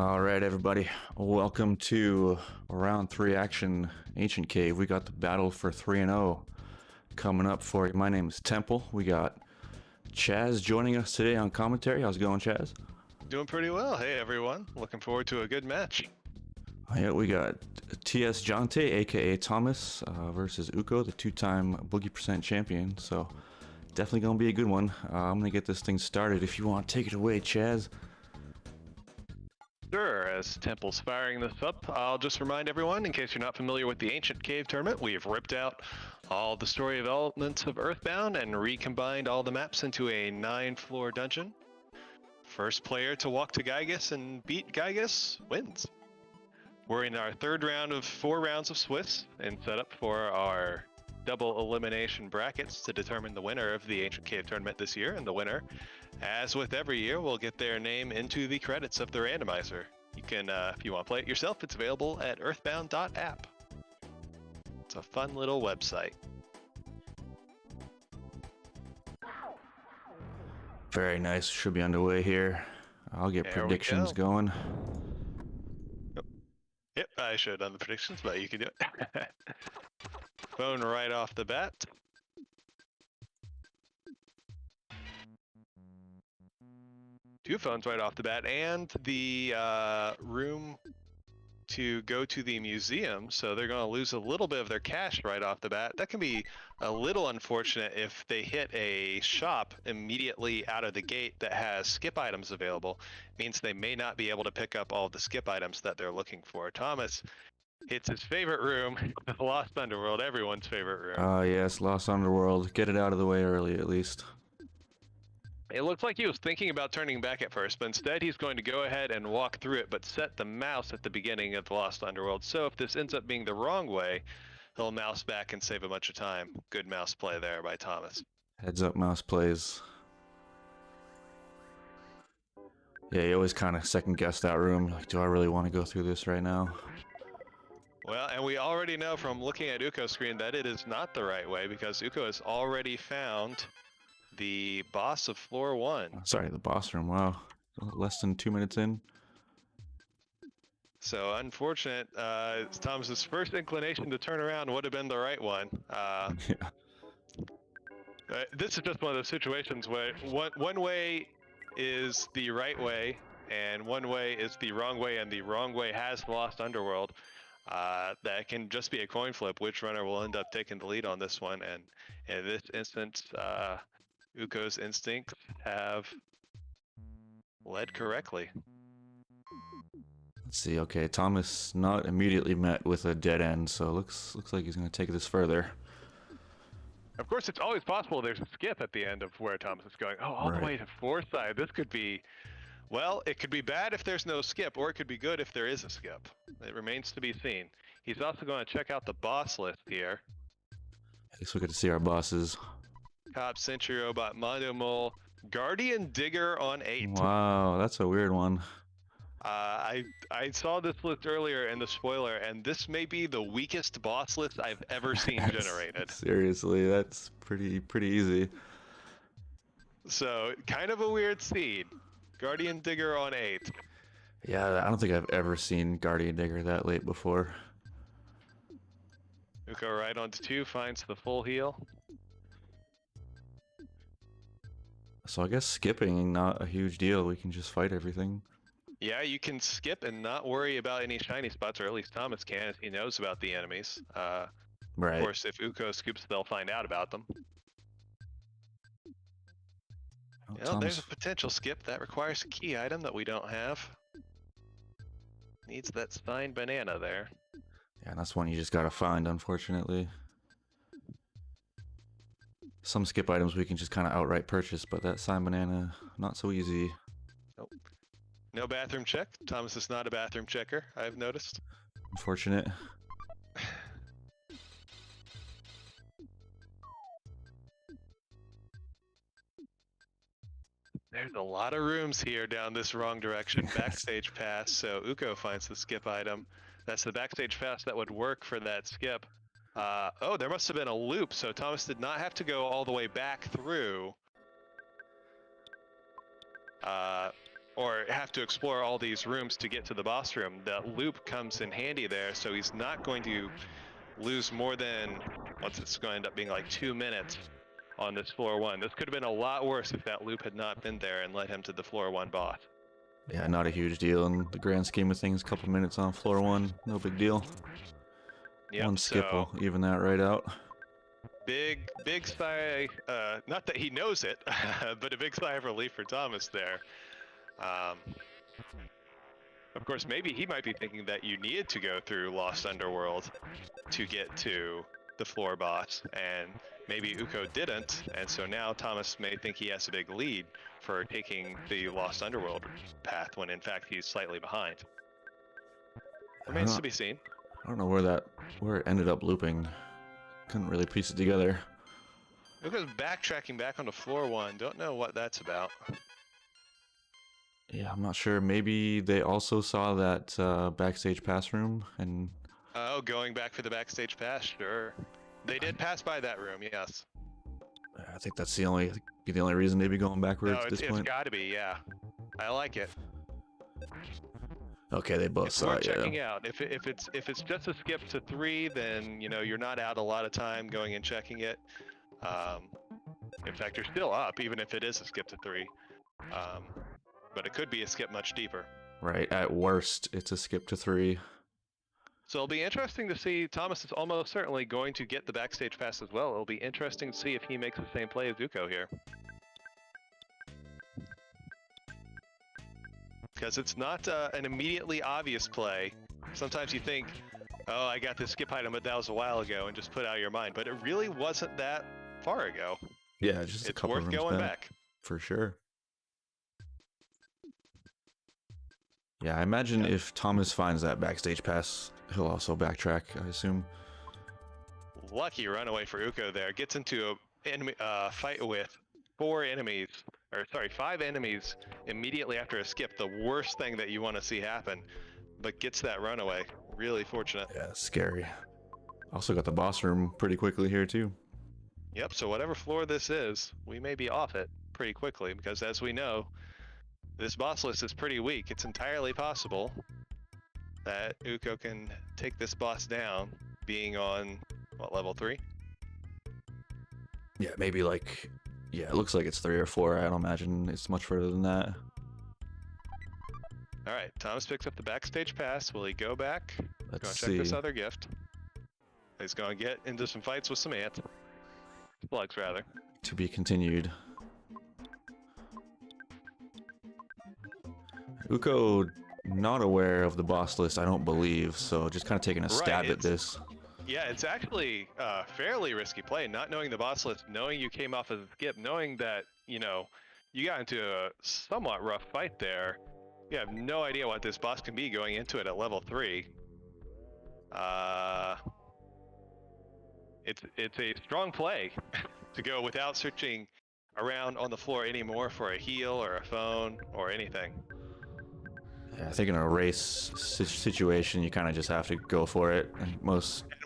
All right, everybody. Welcome to round 3 action, Ancient Cave. We got the battle for 3-0 coming up for you. My name is Temple. We got Chaz joining us today on commentary. How's it going, Chaz? Doing pretty well. Hey, everyone. Looking forward to a good match. Yeah, we got tsjonte, aka Thomas, versus Uko, the two-time Boogie Percent champion. So definitely gonna be a good one. I'm gonna get this thing started. If you want, take it away, Chaz. Sure, as Temple's firing this up, I'll just remind everyone, in case you're not familiar with the Ancient Cave Tournament, we've ripped out all the story elements of Earthbound and recombined all the maps into a 9-floor dungeon. First player to walk to Gygus and beat Gygus wins. We're in our third round of 4 rounds of Swiss and set up for our double elimination brackets to determine the winner of the Ancient Cave Tournament this year, and the winner, as with every year, will get their name into the credits of the randomizer. You can, if you want to play it yourself, it's available at earthbound.app. It's a fun little website. Very nice. Should be underway here. I'll get There we predictions go. going. Yep, I should have done the predictions, but you can do it. Phone right off the bat. Two phones right off the bat, and the room to go to the museum, so they're going to lose a little bit of their cash right off the bat. That can be a little unfortunate if they hit a shop immediately out of the gate that has skip items available. It means they may not be able to pick up all of the skip items that they're looking for. Thomas hits his favorite room, the Lost Underworld, everyone's favorite room. Yes, Lost Underworld. Get it out of the way early, at least. It looks like he was thinking about turning back at first, but instead he's going to go ahead and walk through it, but set the mouse at the beginning of the Lost Underworld. So if this ends up being the wrong way, he'll mouse back and save a bunch of time. Good mouse play there by Thomas. Heads up, mouse plays. Yeah, you always kind of second guess that room. Like, do I really want to go through this right now? Well, and we already know from looking at Uko's screen that it is not the right way, because Uko has already found the boss of floor 1. Sorry, the boss room. Wow. Less than 2 minutes in. So unfortunate, Thomas's first inclination to turn around would have been the right one. Yeah. This is just one of those situations where one way is the right way, and one way is the wrong way, and the wrong way has the Lost Underworld. That can just be a coin flip. Which runner will end up taking the lead on this one? And in this instance, Uko's instincts have led correctly. Let's see. Okay, Thomas not immediately met with a dead end, so looks like he's gonna take this further. Of course, it's always possible there's a skip at the end of where Thomas is going. Oh, all Right. the way to Forsyth. This could be, well, it could be bad if there's no skip, or it could be good if there is a skip. It remains to be seen. He's also going to check out the boss list here. At least we get to see our bosses. Cop, Sentry Robot, Mondo Mole, Guardian Digger on 8. Wow, that's a weird one. I saw this list earlier in the spoiler, and this may be the weakest boss list I've ever seen generated. Seriously, that's pretty easy. So, kind of a weird seed. Guardian Digger on 8. Yeah, I don't think I've ever seen Guardian Digger that late before. Uko right onto 2, finds the full heal. So I guess skipping, not a huge deal. We can just fight everything. Yeah, you can skip and not worry about any shiny spots, or at least Thomas can, as he knows about the enemies. Right. Of course, if Uko scoops, they'll find out about them. Oh, Well, there's a potential skip that requires a key item that we don't have. Needs that signed banana there. Yeah, that's one you just gotta find, unfortunately. Some skip items we can just kind of outright purchase, but that signed banana, not so easy. Nope. No bathroom check. Thomas is not a bathroom checker, I've noticed. Unfortunate. There's a lot of rooms here down this wrong direction. Backstage pass, so Uko finds the skip item. That's the backstage pass that would work for that skip. Oh, there must have been a loop, so Thomas did not have to go all the way back through. or have to explore all these rooms to get to the boss room, that loop comes in handy there, so he's not going to lose more than, what's it's going to end up being like 2 minutes on this floor 1. This could have been a lot worse if that loop had not been there and led him to the floor 1 boss. Yeah, not a huge deal in the grand scheme of things. Couple minutes on floor 1, no big deal. Yep, One skip so will even that right out. big sigh, not that he knows it, but a big sigh of relief for Thomas there. Of course, maybe he might be thinking that you needed to go through Lost Underworld to get to the floor boss, and maybe Uko didn't, and so now Thomas may think he has a big lead for taking the Lost Underworld path when in fact he's slightly behind. Remains to be seen. I don't know where it ended up looping. Couldn't really piece it together. Uko's backtracking back onto floor 1. Don't know what that's about. Yeah, I'm not sure. Maybe they also saw that backstage pass room and... Oh, going back for the backstage pass, sure. They did pass by that room, yes. I think that's the only reason they'd be going backwards No, at this it's point. got to be, yeah. I like it. Okay, they both It's saw worth it. checking out. If it's just a skip to 3, then you're not out a lot of time going and checking it. In fact, you're still up, even if it is a skip to 3. But it could be a skip much deeper. Right. At worst, it's a skip to 3. So it'll be interesting to see. Thomas is almost certainly going to get the backstage pass as well. It'll be interesting to see if he makes the same play as Uko here. Because it's not an immediately obvious play. Sometimes you think, oh, I got this skip item, but that was a while ago, and just put it out of your mind. But it really wasn't that far ago. Yeah, just a couple worth rooms going back. For sure. Yeah, I imagine if Thomas finds that backstage pass, he'll also backtrack, I assume. Lucky runaway for Uko there. Gets into a fight with 5 enemies immediately after a skip. The worst thing that you want to see happen, but gets that runaway. Really fortunate. Yeah, scary. Also got the boss room pretty quickly here too. Yep, so whatever floor this is, we may be off it pretty quickly, because as we know, this boss list is pretty weak. It's entirely possible that Uko can take this boss down, being on, what, level 3? Yeah, maybe it looks like it's 3 or 4. I don't imagine it's much further than that. Alright, Thomas picks up the backstage pass. Will he go back? Let's Check this other gift. He's going to get into some fights with some ants. Slugs, rather. To be continued. Uko not aware of the boss list, I don't believe, so just kind of taking a stab at this. Yeah, it's actually a fairly risky play, not knowing the boss list, knowing you came off as a skip, knowing that, you got into a somewhat rough fight there. You have no idea what this boss can be going into it at level 3. It's a strong play to go without searching around on the floor anymore for a heal or a phone or anything. Yeah, I think in a race situation, you kind of just have to go for it. And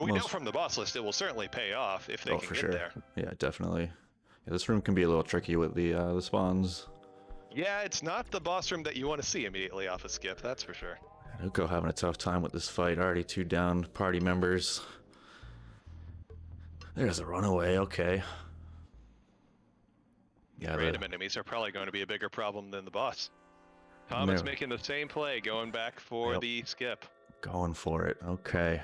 we know from the boss list it will certainly pay off if they can get there. Yeah, definitely. Yeah, this room can be a little tricky with the spawns. Yeah, it's not the boss room that you want to see immediately off a skip, that's for sure. Uko having a tough time with this fight. Already 2 down party members. There's a runaway, okay. Yeah, random enemies are probably going to be a bigger problem than the boss. Thomas making the same play, going back for the skip. Going for it, okay.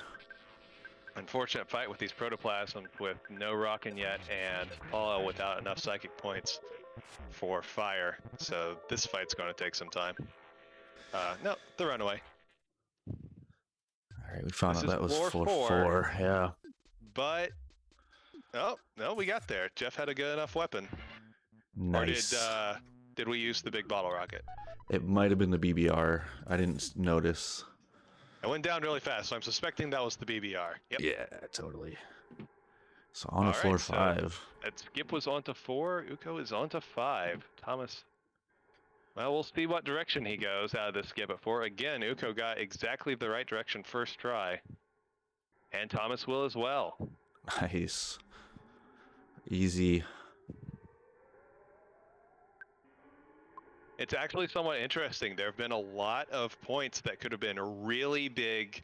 Unfortunate fight with these protoplasms with no rocking yet, and Paulo without enough psychic points for fire. So this fight's going to take some time. No, the runaway. Alright, we found out that was floor 4, yeah. But, oh, no, we got there. Jeff had a good enough weapon. Nice. Or did we use the big bottle rocket? It might have been the BBR. I didn't notice. I went down really fast, so I'm suspecting that was the BBR. Yep. Yeah, totally. So on to floor 5. So that skip was onto 4. Uko is onto 5. Thomas. Well, we'll see what direction he goes out of this skip at 4. Again, Uko got exactly the right direction first try. And Thomas will as well. Nice. Easy. It's actually somewhat interesting. There have been a lot of points that could have been really big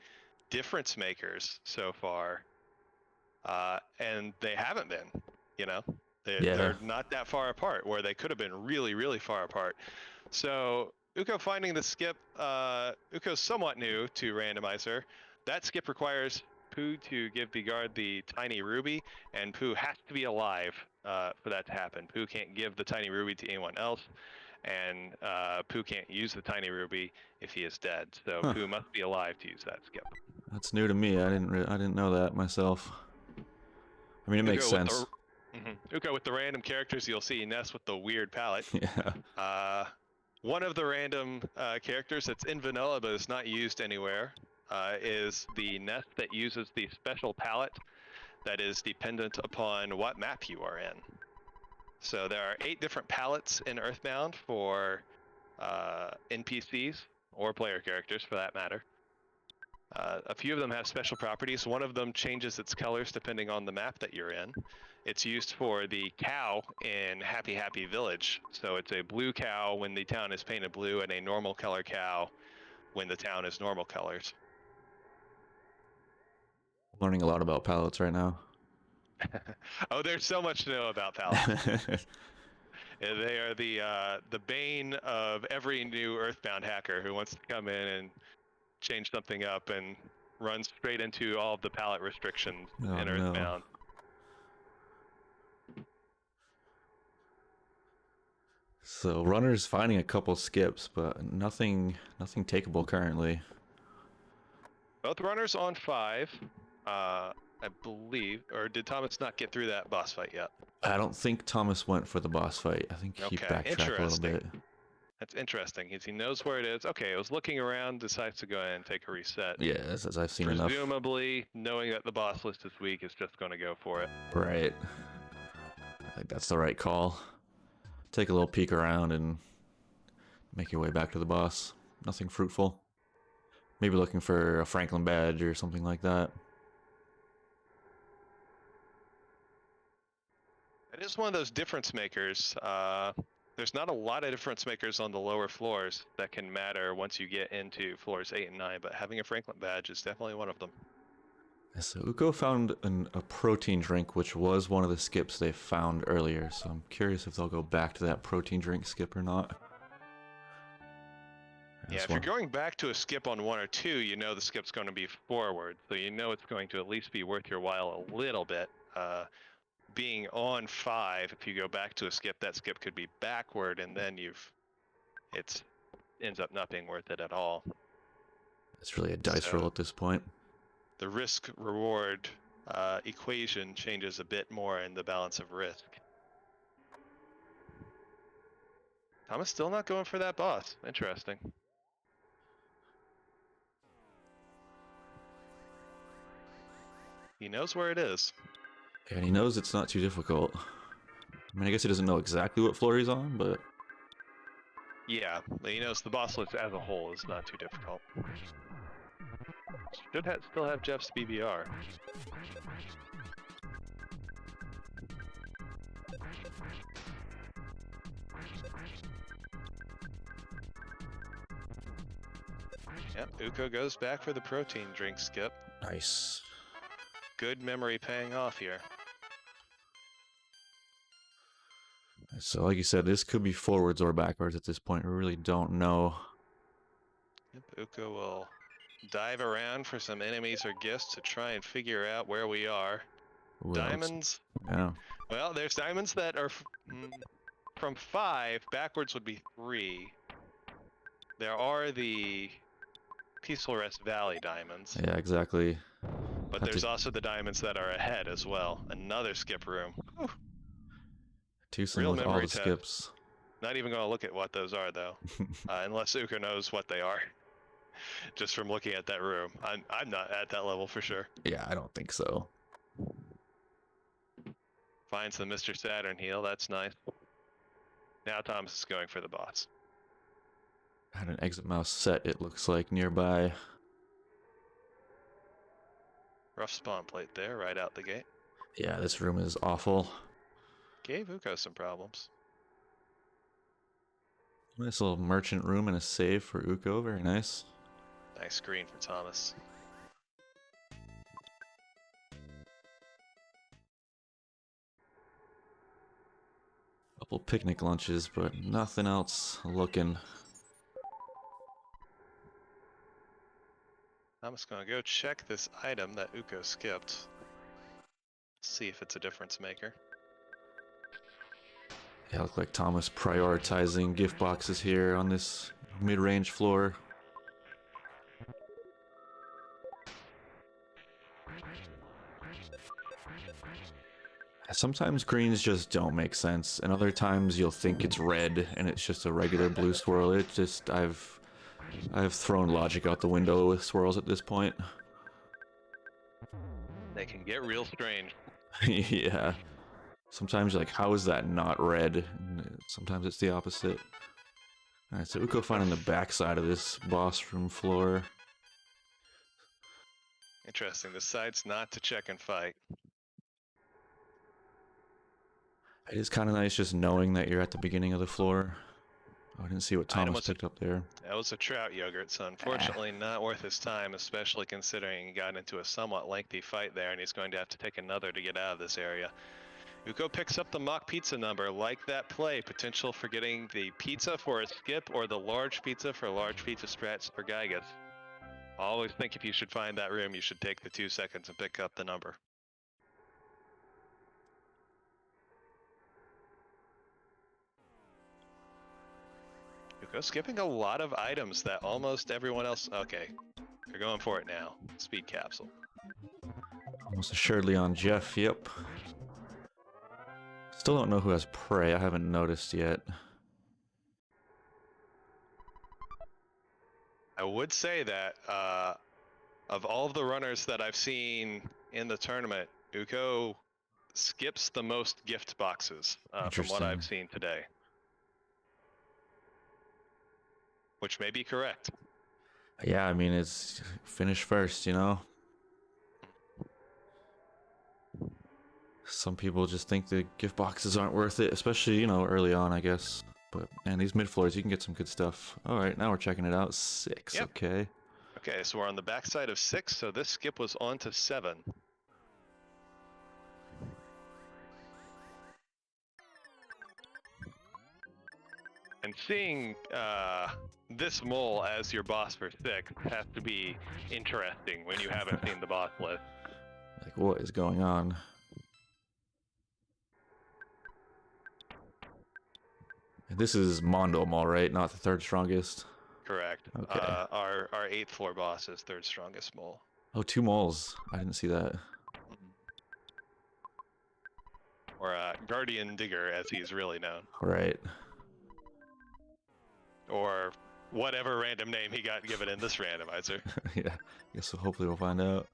difference makers so far, and they haven't been. You know, Yeah. they're not that far apart where they could have been really, really far apart. So Uko finding the skip, Uko's somewhat new to Randomizer. That skip requires Pooh to give the guard the tiny ruby, and Pooh has to be alive for that to happen. Pooh can't give the tiny ruby to anyone else, and Pooh can't use the tiny ruby if he is dead. So Huh. Pooh must be alive to use that skip. That's new to me. I didn't know that myself. I mean, it makes Uko with sense. the Uko with the random characters, you'll see Ness with the weird palette. Yeah. One of the random characters that's in vanilla but is not used anywhere is the Ness that uses the special palette that is dependent upon what map you are in. So there are 8 different palettes in Earthbound for NPCs or player characters for that matter. A few of them have special properties. One of them changes its colors depending on the map that you're in. It's used for the cow in Happy Happy Village. So it's a blue cow when the town is painted blue, and a normal color cow when the town is normal colors. Learning a lot about palettes right now. Oh, there's so much to know about palettes. They are the bane of every new Earthbound hacker who wants to come in and change something up and run straight into all of the palette restrictions in no. Earthbound. So runner's finding a couple skips, but nothing takeable currently. Both runners on 5, I believe. Or did Thomas not get through that boss fight yet? I don't think Thomas went for the boss fight. I think he Okay, backtracked a little bit. That's interesting. He knows where it is. Okay, I was looking around, decides to go ahead and take a reset. Yeah, as I've seen enough. Presumably, knowing that the boss list is weak, is just going to go for it. Right. I think that's the right call. Take a little peek around and make your way back to the boss. Nothing fruitful. Maybe looking for a Franklin badge or something like that. It is one of those difference makers. There's not a lot of difference makers on the lower floors that can matter once you get into floors 8 and 9, but having a Franklin badge is definitely one of them. So Uko found a protein drink, which was one of the skips they found earlier. So I'm curious if they'll go back to that protein drink skip or not. Yeah, if you're going back to a skip on 1 or 2, you know the skip's going to be forward, so you know it's going to at least be worth your while a little bit. Being on 5, if you go back to a skip, that skip could be backward, and then it ends up not being worth it at all. It's really a dice roll at this point. The risk-reward equation changes a bit more in the balance of risk. Thomas still not going for that boss. Interesting. He knows where it is. And he knows it's not too difficult. I mean, I guess he doesn't know exactly what floor he's on, but... Yeah, he knows the boss list as a whole is not too difficult. Should still have Jeff's BBR. Yep, Uko goes back for the protein drink skip. Nice. Good memory paying off here. So like you said, this could be forwards or backwards at this point. We really don't know. Yep, Uko will dive around for some enemies or gifts to try and figure out where we are. Ooh, Diamonds. Yeah. Well, there's diamonds that are from 5. Backwards would be 3. There are the Peaceful Rest Valley diamonds. Yeah, exactly. But there's also the diamonds that are ahead as well. Another skip room. Whew. Real with all the skips. Not even going to look at what those are, though. Unless Uko knows what they are. Just from looking at that room. I'm not at that level for sure. Yeah, I don't think so. Finds the Mr. Saturn heal. That's nice. Now Thomas is going for the boss. Had an exit mouse set, it looks like, nearby. Rough spawn plate there, right out the gate. Yeah, this room is awful. Gave Uko some problems. Nice little merchant room and a save for Uko. Very nice. Nice screen for Thomas. Couple picnic lunches, but nothing else looking. I'm just gonna go check this item that Uko skipped. See if it's a difference maker. Yeah, look like Thomas prioritizing gift boxes here on this mid-range floor. Sometimes greens just don't make sense, and other times you'll think it's red and it's just a regular blue swirl. It just I've thrown logic out the window with swirls at this point. They can get real strange. Yeah. Sometimes you're like, how is that not red? And sometimes it's the opposite. Alright, so Uko finding the backside of this boss room floor. Interesting. Decides not to check and fight. It is kind of nice just knowing that you're at the beginning of the floor. Oh, I didn't see what Thomas picked up there. That was a trout yogurt, so unfortunately not worth his time, especially considering he got into a somewhat lengthy fight there, and he's going to have to take another to get out of this area. Uko picks up the mock pizza number. Like that play, potential for getting the pizza for a skip or the large pizza for a large pizza stretch for Gygas. Always think if you should find that room, you should take the 2 seconds and pick up the number. Uko skipping a lot of items that almost everyone else. Okay, they're going for it now. Speed capsule. Almost assuredly on Jeff, yep. Still don't know who has prey, I haven't noticed yet. I would say that of all of the runners that I've seen in the tournament, Uko skips the most gift boxes from what I've seen today. Which may be correct. Yeah, I mean, it's finish first, you know? Some people just think the gift boxes aren't worth it, especially, you know, early on, I guess. But, man, these mid-floors, you can get some good stuff. Alright, now we're checking it out. 6, yep. Okay. Okay, so we're on the backside of 6, so this skip was on to 7. And seeing this mole as your boss for 6 has to be interesting when you haven't seen the boss list. Like, what is going on? This is Mondo Mall, right? Not the 3rd strongest? Correct. Okay. Our 8th floor boss is 3rd strongest mole. Oh, 2 moles. I didn't see that. Or Guardian Digger, as he's really known. Right. Or whatever random name he got given in this randomizer. Yeah, guess so hopefully we'll find out.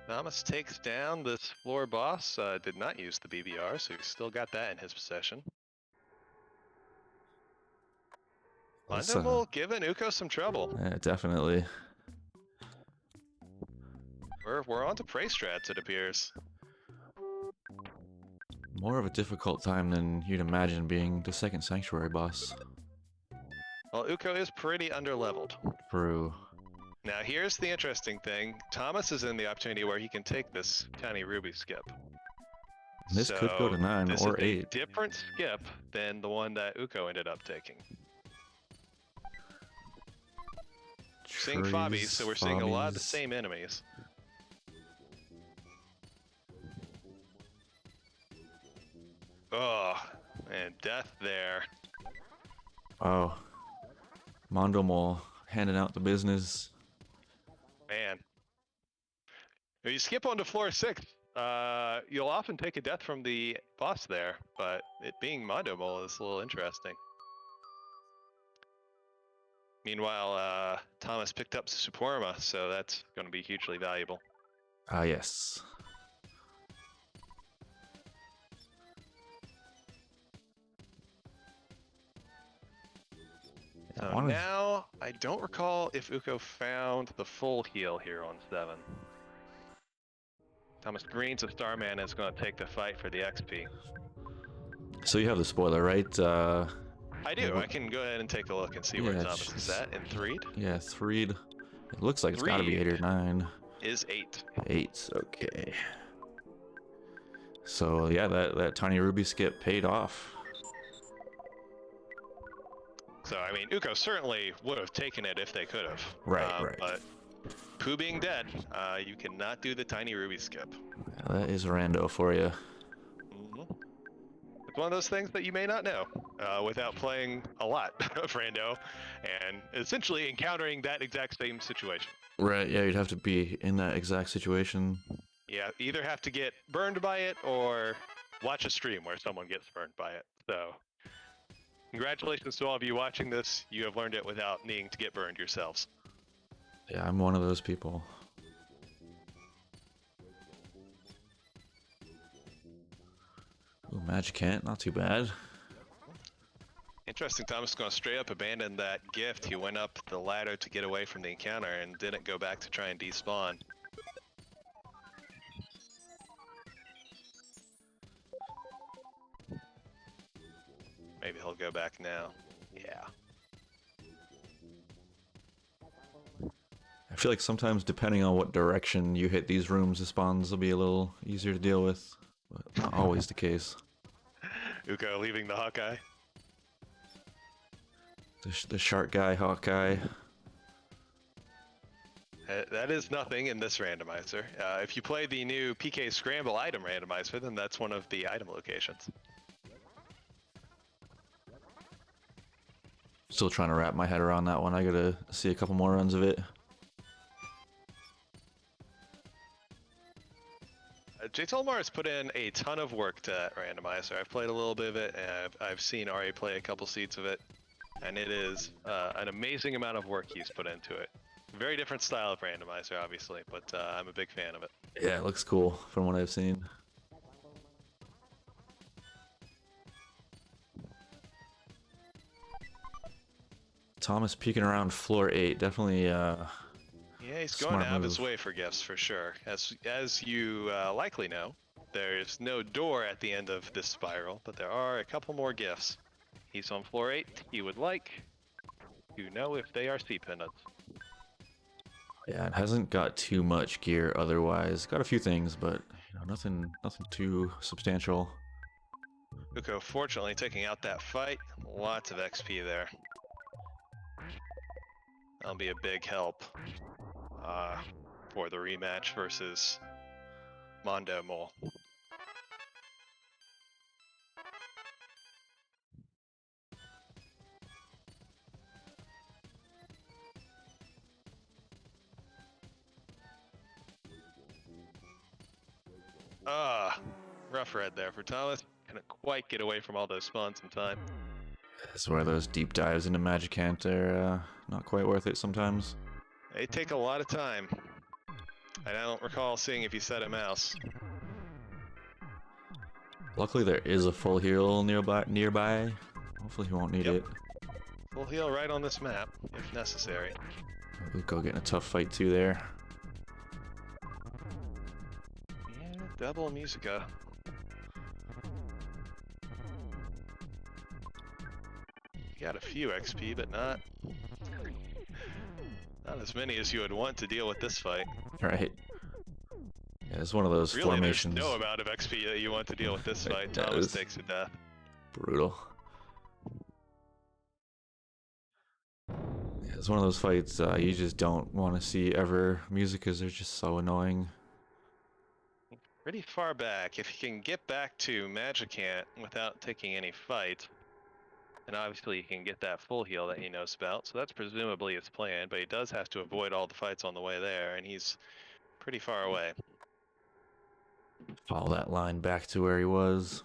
Thomas takes down this floor boss. Did not use the BBR, so he's still got that in his possession. Mondo giving Uko some trouble. Yeah, definitely. We're on to prey strats, it appears. More of a difficult time than you'd imagine being the 2nd Sanctuary boss. Well, Uko is pretty underleveled. True. Now here's the interesting thing. Thomas is in the opportunity where he can take this tiny ruby skip. This could go to 9 or 8. This is a different skip than the one that Uko ended up taking. Seeing Fobbies, so we're seeing a lot of the same enemies. Oh, and death there. Oh. Mondo Mall handing out the business. Man. If you skip onto floor 6, you'll often take a death from the boss there, but it being Mondo Mole is a little interesting. Meanwhile, Thomas picked up Suporma, so that's going to be hugely valuable. Ah, yes. So now I don't recall if Uko found the full heal here on 7. Thomas Green's a Starman is going to take the fight for the XP. So you have the spoiler, right? I do. I can go ahead and take a look and see where Yeah, Thomas is at in Threed. Yeah, Threed. It looks like it's got to be 8 or Threed 9. is 8. 8, okay. So yeah, that tiny ruby skip paid off. So, I mean, Uko certainly would have taken it if they could have. Right. But Pooh being dead, you cannot do the tiny ruby skip. Yeah, that is rando for you. It's one of those things that you may not know without playing a lot of rando and essentially encountering that exact same situation. Right, yeah, you'd have to be in that exact situation. Yeah, either have to get burned by it or watch a stream where someone gets burned by it. So, congratulations to all of you watching this. You have learned it without needing to get burned yourselves. Yeah, I'm one of those people. Ooh, Magicant, not too bad. Interesting, Thomas is going to straight up abandon that gift. He went up the ladder to get away from the encounter and didn't go back to try and despawn. Maybe he'll go back now. Yeah. I feel like sometimes depending on what direction you hit these rooms, the spawns will be a little easier to deal with, but not always the case. Uko leaving the Hawkeye. The shark guy, Hawkeye. That is nothing in this randomizer. If you play the new PK Scramble item randomizer, then that's one of the item locations. Still trying to wrap my head around that one. I gotta see a couple more runs of it. Jay Tolmar has put in a ton of work to that randomizer. I've played a little bit of it, and I've seen Ari play a couple seats of it, and it is an amazing amount of work he's put into it. Very different style of randomizer, obviously, but I'm a big fan of it. Yeah, it looks cool from what I've seen. Thomas peeking around floor 8, definitely. Yeah, he's going Smart out of his move. way for gifts for sure. As you likely know, there's no door at the end of this spiral, but there are a couple more gifts. He's on floor 8. He would like to know if they are sea pendants. Yeah, it hasn't got too much gear otherwise. Got a few things, but you know, nothing too substantial. Uko fortunately taking out that fight. Lots of XP there. That'll be a big help for the rematch versus Mondo Mole. Rough red there for Thomas. Couldn't quite get away from all those spawns in time. This is where those deep dives into Magicant are not quite worth it sometimes. They take a lot of time. And I don't recall seeing if he set a mouse. Luckily, there is a full heal nearby. Hopefully, he won't need it. Full heal right on this map, if necessary. Uko getting a tough fight too there. Yeah, double Musica. You got a few XP, but not as many as you would want to deal with this fight. Right. Yeah, it's one of those Really, formations. there's no amount of XP that you want to deal with this fight. That Thomas is takes a death. brutal. Yeah, it's one of those fights you just don't want to see ever. Musicas are just so annoying. Pretty far back. If he can get back to Magicant without taking any fight, then obviously he can get that full heal that he knows about. So that's presumably his plan, but he does have to avoid all the fights on the way there, and he's pretty far away. Follow that line back to where he was.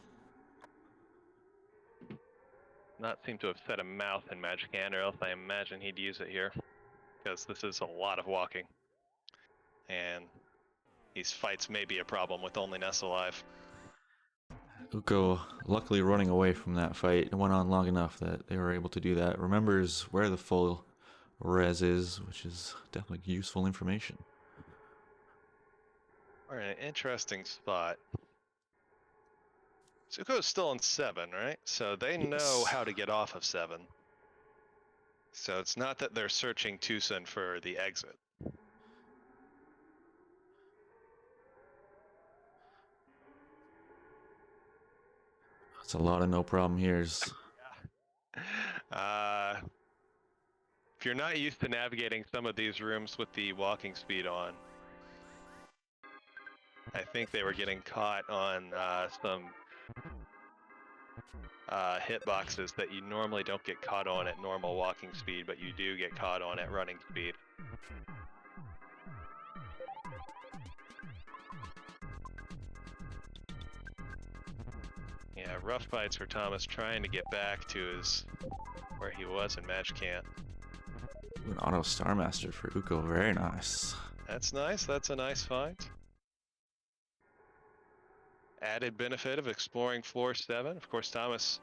Not seem to have set a mouth in Magicant, or else I imagine he'd use it here, because this is a lot of walking. And these fights may be a problem with only Ness alive. Uko luckily running away from that fight. It went on long enough that they were able to do that. Remembers where the res is, which is definitely useful information. We're in an interesting spot. Zuko's still on 7, right? So they know Yes. how to get off of 7. So it's not that they're searching Tucson for the exit. That's a lot of no problem here's. If you're not used to navigating some of these rooms with the walking speed on, I think they were getting caught on some hitboxes that you normally don't get caught on at normal walking speed, but you do get caught on at running speed. Yeah, rough fights for Thomas trying to get back to his where he was in Match Camp. An auto Star Master for Uko, very nice. That's nice, that's a nice find. Added benefit of exploring floor 7. Of course, Thomas,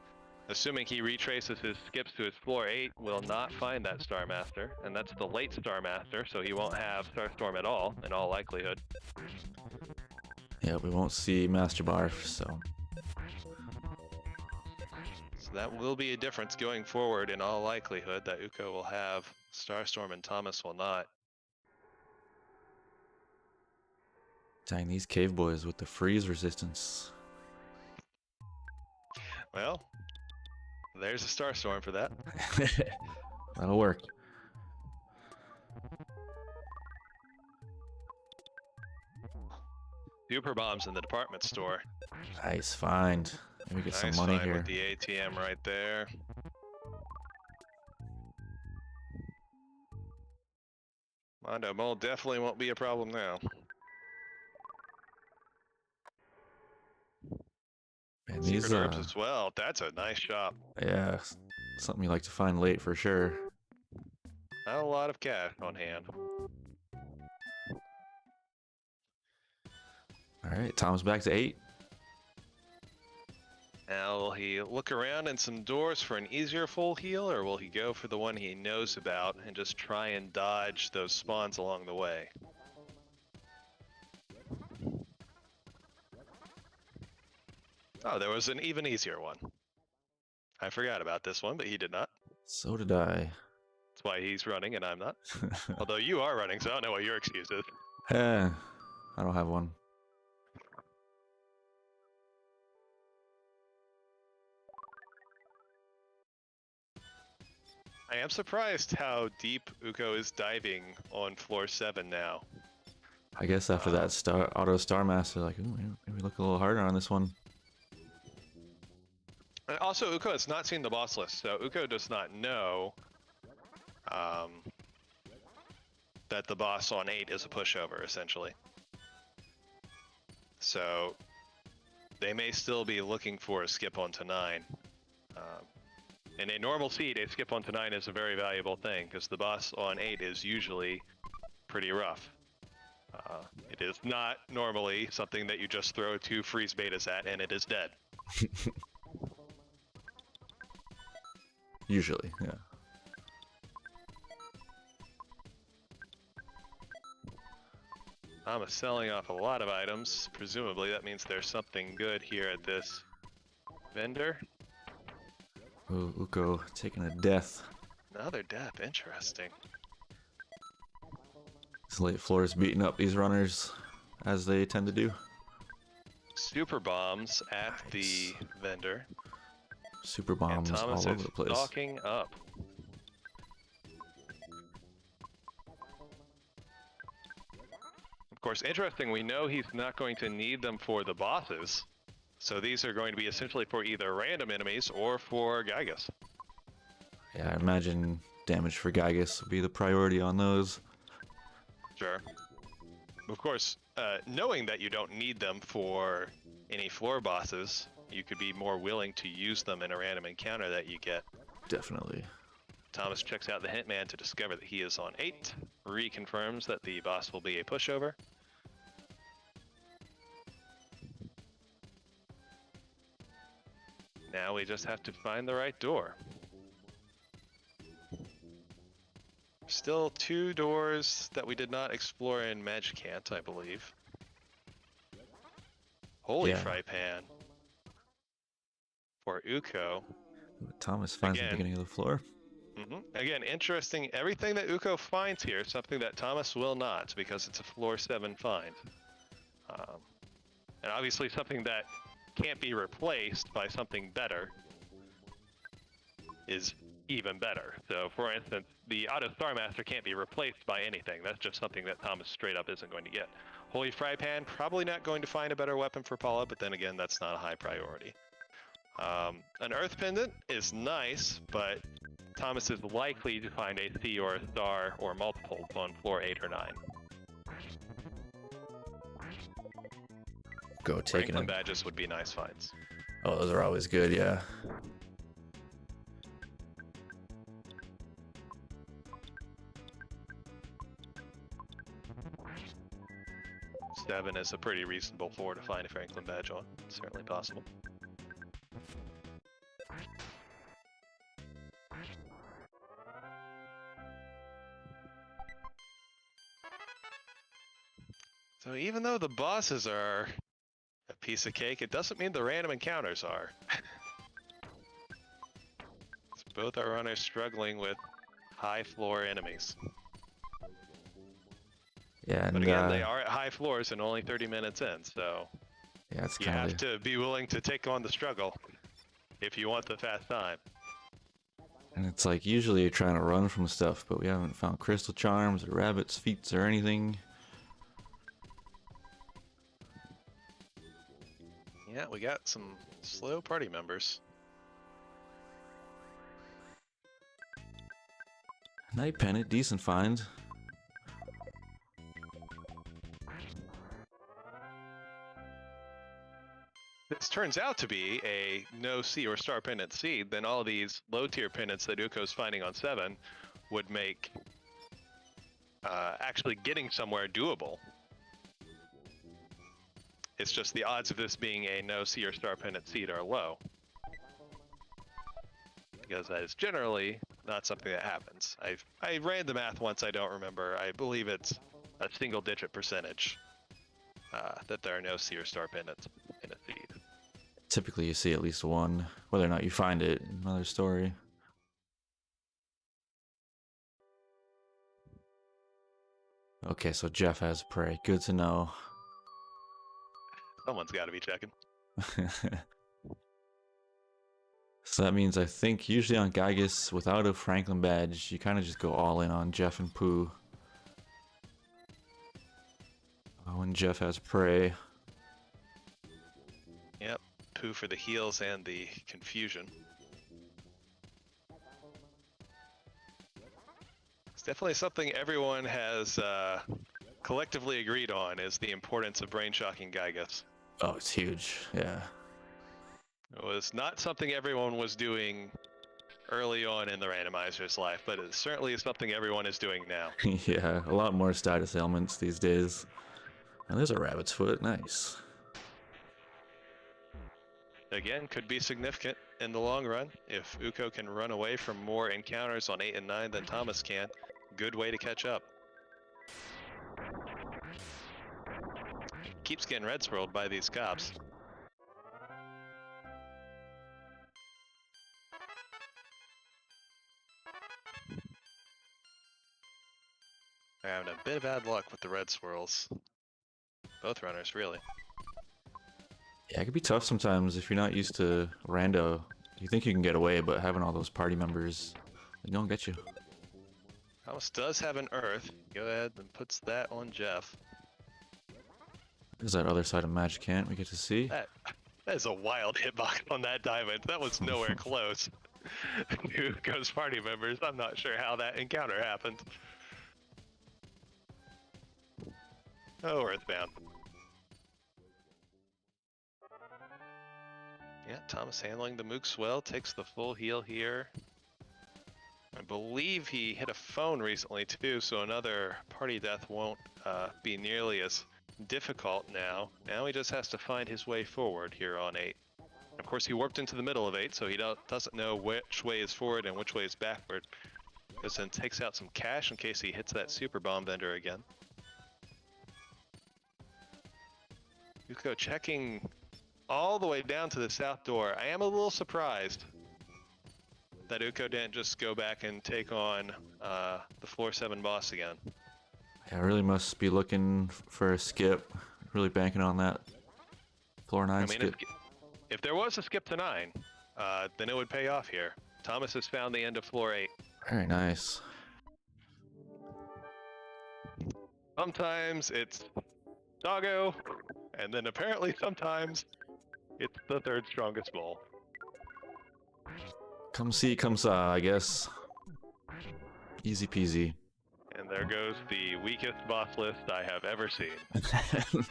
assuming he retraces his skips to his floor 8, will not find that Star Master, and that's the late Star Master, so he won't have Starstorm at all, in all likelihood. Yeah, we won't see Master Barf, so. So that will be a difference going forward in all likelihood, that Uko will have Starstorm and Thomas will not. Dang, these cave boys with the freeze resistance. Well, there's a Starstorm for that. That'll work. Super bombs in the department store. Nice find. Maybe get some Nice money find here. with the ATM right there. Mondo Mole definitely won't be a problem now. Man, Secret these, herbs as well. That's a nice shop. yeah, something you like to find late for sure. Not a lot of cash on hand. All right, Tom's back to 8. Now, will he look around in some doors for an easier full heal, or will he go for the one he knows about and just try and dodge those spawns along the way? Oh, there was an even easier one. I forgot about this one, but he did not. So did I. That's why he's running and I'm not. Although you are running, so I don't know what your excuse is. I don't have one. I am surprised how deep Uko is diving on floor 7 now. I guess after that auto Star Master, like, ooh, maybe look a little harder on this one. And also, Uko has not seen the boss list, so Uko does not know that the boss on 8 is a pushover, essentially. So they may still be looking for a skip onto 9. In a normal seed, a skip onto 9 is a very valuable thing, because the boss on 8 is usually pretty rough. It is not normally something that you just throw 2 freeze betas at and it is dead. Usually, yeah. I'm selling off a lot of items. Presumably that means there's something good here at this vendor. Ooh, Uko taking a death. Another death, interesting. This late floor is beating up these runners, as they tend to do. Super bombs at the vendor. Super And bombs Thomas all is over the place. stalking up. Of course, interesting, we know he's not going to need them for the bosses. So these are going to be essentially for either random enemies or for Gygus. Yeah, I imagine damage for Gygus will be the priority on those. Sure. Of course, knowing that you don't need them for any floor bosses, you could be more willing to use them in a random encounter that you get. Definitely. Thomas checks out the Hitman to discover that he is on 8, reconfirms that the boss will be a pushover. Now we just have to find the right door. Still 2 doors that we did not explore in Magicant, I believe. Holy Yeah. fry pan. For Uko. Thomas finds the Again. beginning of the floor. Again, interesting. Everything that Uko finds here is something that Thomas will not, because it's a floor 7 find. And obviously something that can't be replaced by something better is even better. So for instance, the Auto Starmaster can't be replaced by anything. That's just something that Thomas straight up isn't going to get. Holy Fry Pan, probably not going to find a better weapon for Paula, but then again, that's not a high priority. An Earth Pendant is nice, but Thomas is likely to find a C or a star or multiples on floor 8 or 9. Go taking Franklin it. badges would be nice finds. Oh, those are always good, yeah. Seven is a pretty reasonable floor to find a Franklin badge on. Certainly possible. So even though the bosses are a piece of cake, it doesn't mean the random encounters are. Both our runners struggling with high floor enemies. Yeah, and But again, they are at high floors and only 30 minutes in, so yeah, it's you kind have of to be willing to take on the struggle if you want the fast time. and it's like usually you're trying to run from stuff, but we haven't found crystal charms or rabbit's feet or anything. Yeah, we got some slow party members. Night Pennant, decent find. This turns out to be a no C or star pendant seed, then all these low tier pendants that Uko's finding on 7 would make actually getting somewhere doable. It's just the odds of this being a no C or star pendant seed are low. Because that is generally not something that happens. I ran the math once, I don't remember. I believe it's a single digit percentage that there are no C or star pendants in a seed. Typically you see at least one. Whether or not you find it, another story. Okay, so Jeff has prey. Good to know. Someone's got to be checking. So that means I think usually on Gygus, without a Franklin badge, you kind of just go all in on Jeff and Pooh. When Jeff has prey. Yep, Pooh for the heals and the confusion. It's definitely something everyone has collectively agreed on, is the importance of brain shocking Gygus. Oh, it's huge. Yeah. It was not something everyone was doing early on in the randomizer's life, but it certainly is something everyone is doing now. Yeah, a lot more status ailments these days. And there's a rabbit's foot. Nice. Again, could be significant in the long run. If Uko can run away from more encounters on 8 and 9 than Thomas can, good way to catch up. Keeps getting red swirled by these cops. They're having a bit of bad luck with the red swirls. Both runners, really. Yeah, it can be tough sometimes if you're not used to rando. You think you can get away, but having all those party members, they don't get you. Thomas does have an Earth. Go ahead and puts that on Jeff. There's that other side of Magicant we get to see. That is a wild hitbox on that diamond. That was nowhere close. Uko's party members, I'm not sure how that encounter happened. Oh, Earthbound. Yeah, Thomas handling the Mooks well, takes the full heal here. I believe he hit a phone recently too, so another party death won't be nearly as difficult now. Now he just has to find his way forward here on 8. Of course, he warped into the middle of 8, so he doesn't know which way is forward and which way is backward. This then takes out some cash in case he hits that super bomb vendor again. Yuko checking all the way down to the south door. I am a little surprised that Uko didn't just go back and take on the floor 7 boss again. Yeah, I really must be looking for a skip. Really banking on that floor 9 skip. If there was a skip to 9, then it would pay off here. Thomas has found the end of floor 8. Very nice. Sometimes it's Doggo, and then apparently sometimes it's the 3rd strongest bowl. Come see, come saw, I guess. Easy peasy. And there goes the weakest boss list I have ever seen.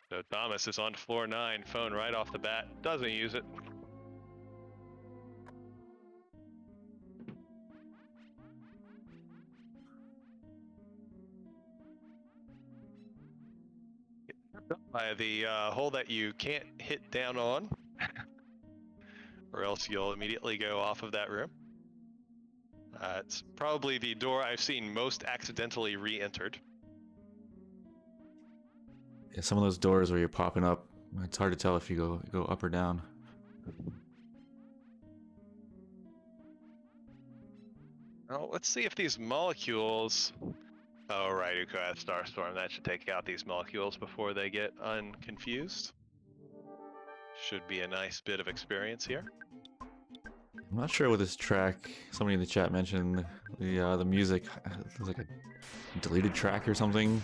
So Thomas is on floor 9, phone right off the bat, doesn't use it. By the hole that you can't hit down on, or else you'll immediately go off of that room. It's probably the door I've seen most accidentally re-entered. Yeah, some of those doors where you're popping up, it's hard to tell if you go up or down. Well, let's see if these molecules... Oh, right, Uko has Starstorm. That should take out these molecules before they get unconfused. Should be a nice bit of experience here. I'm not sure with this track. Somebody in the chat mentioned the music. It was like a deleted track or something.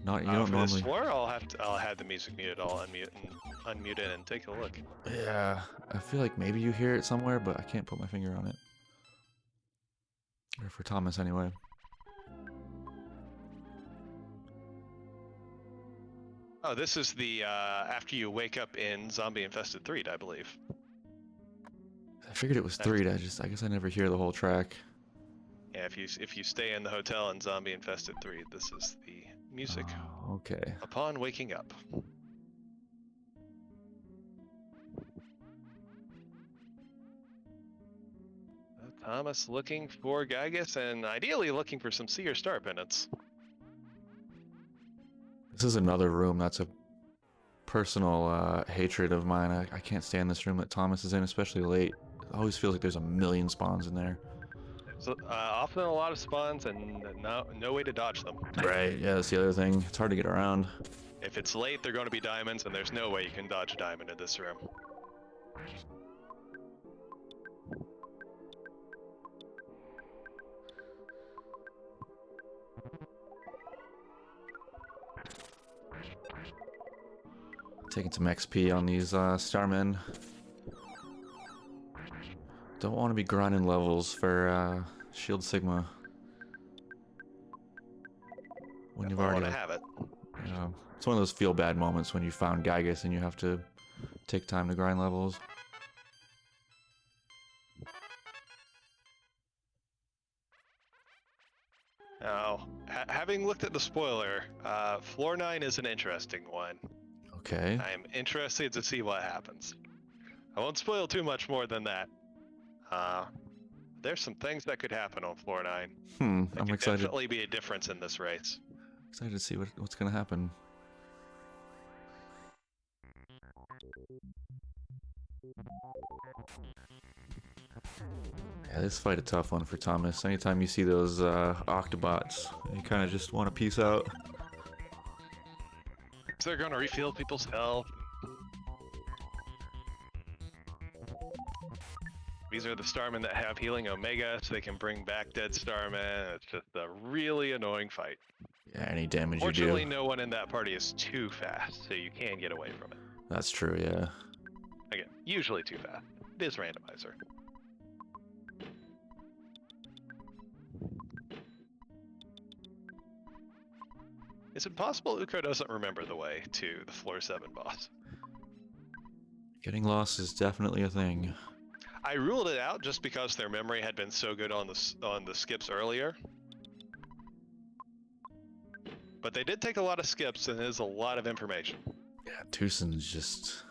Not you don't for normally. This floor, I'll have the music muted. I'll unmute it and take a look. Yeah, I feel like maybe you hear it somewhere, but I can't put my finger on it. Or for Thomas, anyway. Oh, this is the after you wake up in Zombie Infested 3, I believe. I figured it was 3. I guess I never hear the whole track. Yeah, if you stay in the hotel in Zombie Infested 3, this is the music. Oh, okay. Upon waking up. Thomas looking for Gygus and ideally looking for some Seer Star pendants. This is another room that's a personal hatred of mine. I can't stand this room that Thomas is in, especially late. It always feels like there's a million spawns in there. So, often a lot of spawns and no way to dodge them. Right, yeah, that's the other thing. It's hard to get around. If it's late, they're going to be diamonds, and there's no way you can dodge a diamond in this room. Taking some XP on these Starmen. Don't want to be grinding levels for Shield Sigma. When you've already want to have it. It's one of those feel bad moments when you found Gygus and you have to take time to grind levels. Now, having looked at the spoiler, floor 9 is an interesting one. Okay. I am interested to see what happens. I won't spoil too much more than that. There's some things that could happen on floor 9. I'm excited. Definitely be a difference in this race. Excited to see what's gonna happen. Yeah, this fight a tough one for Thomas. Anytime you see those Octobots, you kind of just want to peace out. So they're gonna refill people's health. These are the Starmen that have healing Omega, so they can bring back dead Starmen. It's just a really annoying fight. Yeah, any damage you do. Fortunately, no one in that party is too fast, so you can get away from it. That's true, yeah. Again, usually too fast. It is randomizer. Is it possible Uko doesn't remember the way to the floor 7 boss? Getting lost is definitely a thing. I ruled it out just because their memory had been so good on the skips earlier. But they did take a lot of skips, and it is a lot of information. Yeah, Tucson's just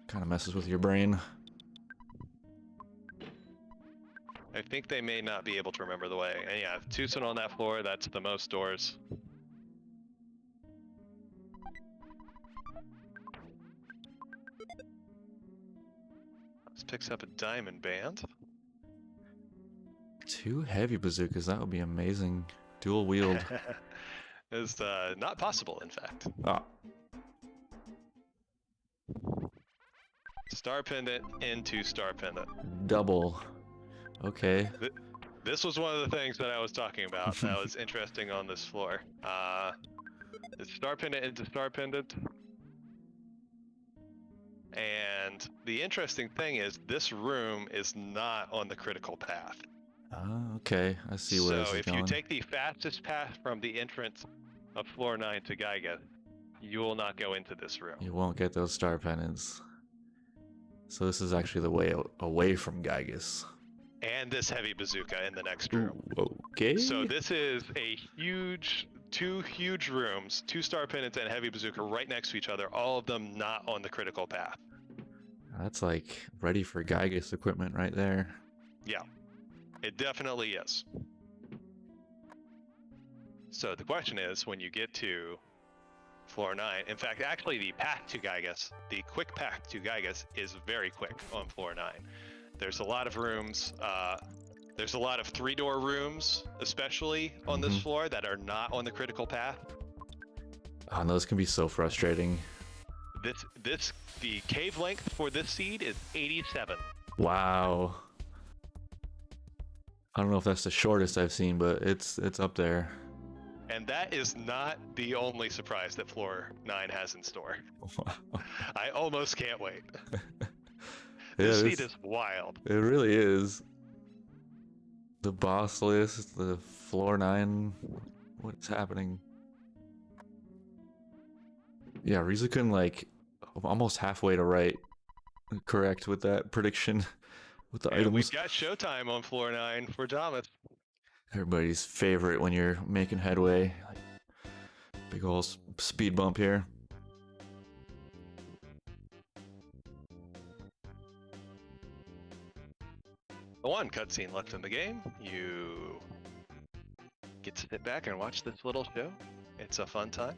kind of messes with your brain. I think they may not be able to remember the way. And yeah, Tucson on that floor, that's the most doors. This picks up a diamond band. 2 heavy bazookas, that would be amazing. Dual wield. It's not possible, in fact. Ah, Star pendant into star pendant. double. Okay. This was one of the things that I was talking about that was interesting on this floor. It's star pendant into star pendant. And the interesting thing is this room is not on the critical path. Okay. I see where this So is if going. you take the fastest path from the entrance of floor 9 to Geiga, you will not go into this room. You won't get those star pennants. So this is actually the way away from Gygus. And this heavy bazooka in the next room. Ooh, okay. So this is a two huge rooms, 2 star pendants and a heavy bazooka right next to each other, all of them not on the critical path. That's like ready for Gygus equipment right there. Yeah, it definitely is. So the question is, when you get to floor 9, in fact, actually the path to Gygus, the quick path to Gygus is very quick on floor 9. There's a lot of rooms, there's a lot of 3-door rooms, especially on this floor, that are not on the critical path. Oh, and those can be so frustrating. The cave length for this seed is 87. Wow. I don't know if that's the shortest I've seen, but it's up there. And that is not the only surprise that floor 9 has in store. Wow. I almost can't wait. Yeah, This seed is wild. It really is. The boss list, the floor 9. What's happening? Yeah, Rizukun like almost halfway to right. Correct with that prediction with the And items. we've got showtime on floor 9 for Thomas. Everybody's favorite when you're making headway. Like, big ol' speed bump here. The one cutscene left in the game. You get to sit back and watch this little show. It's a fun time.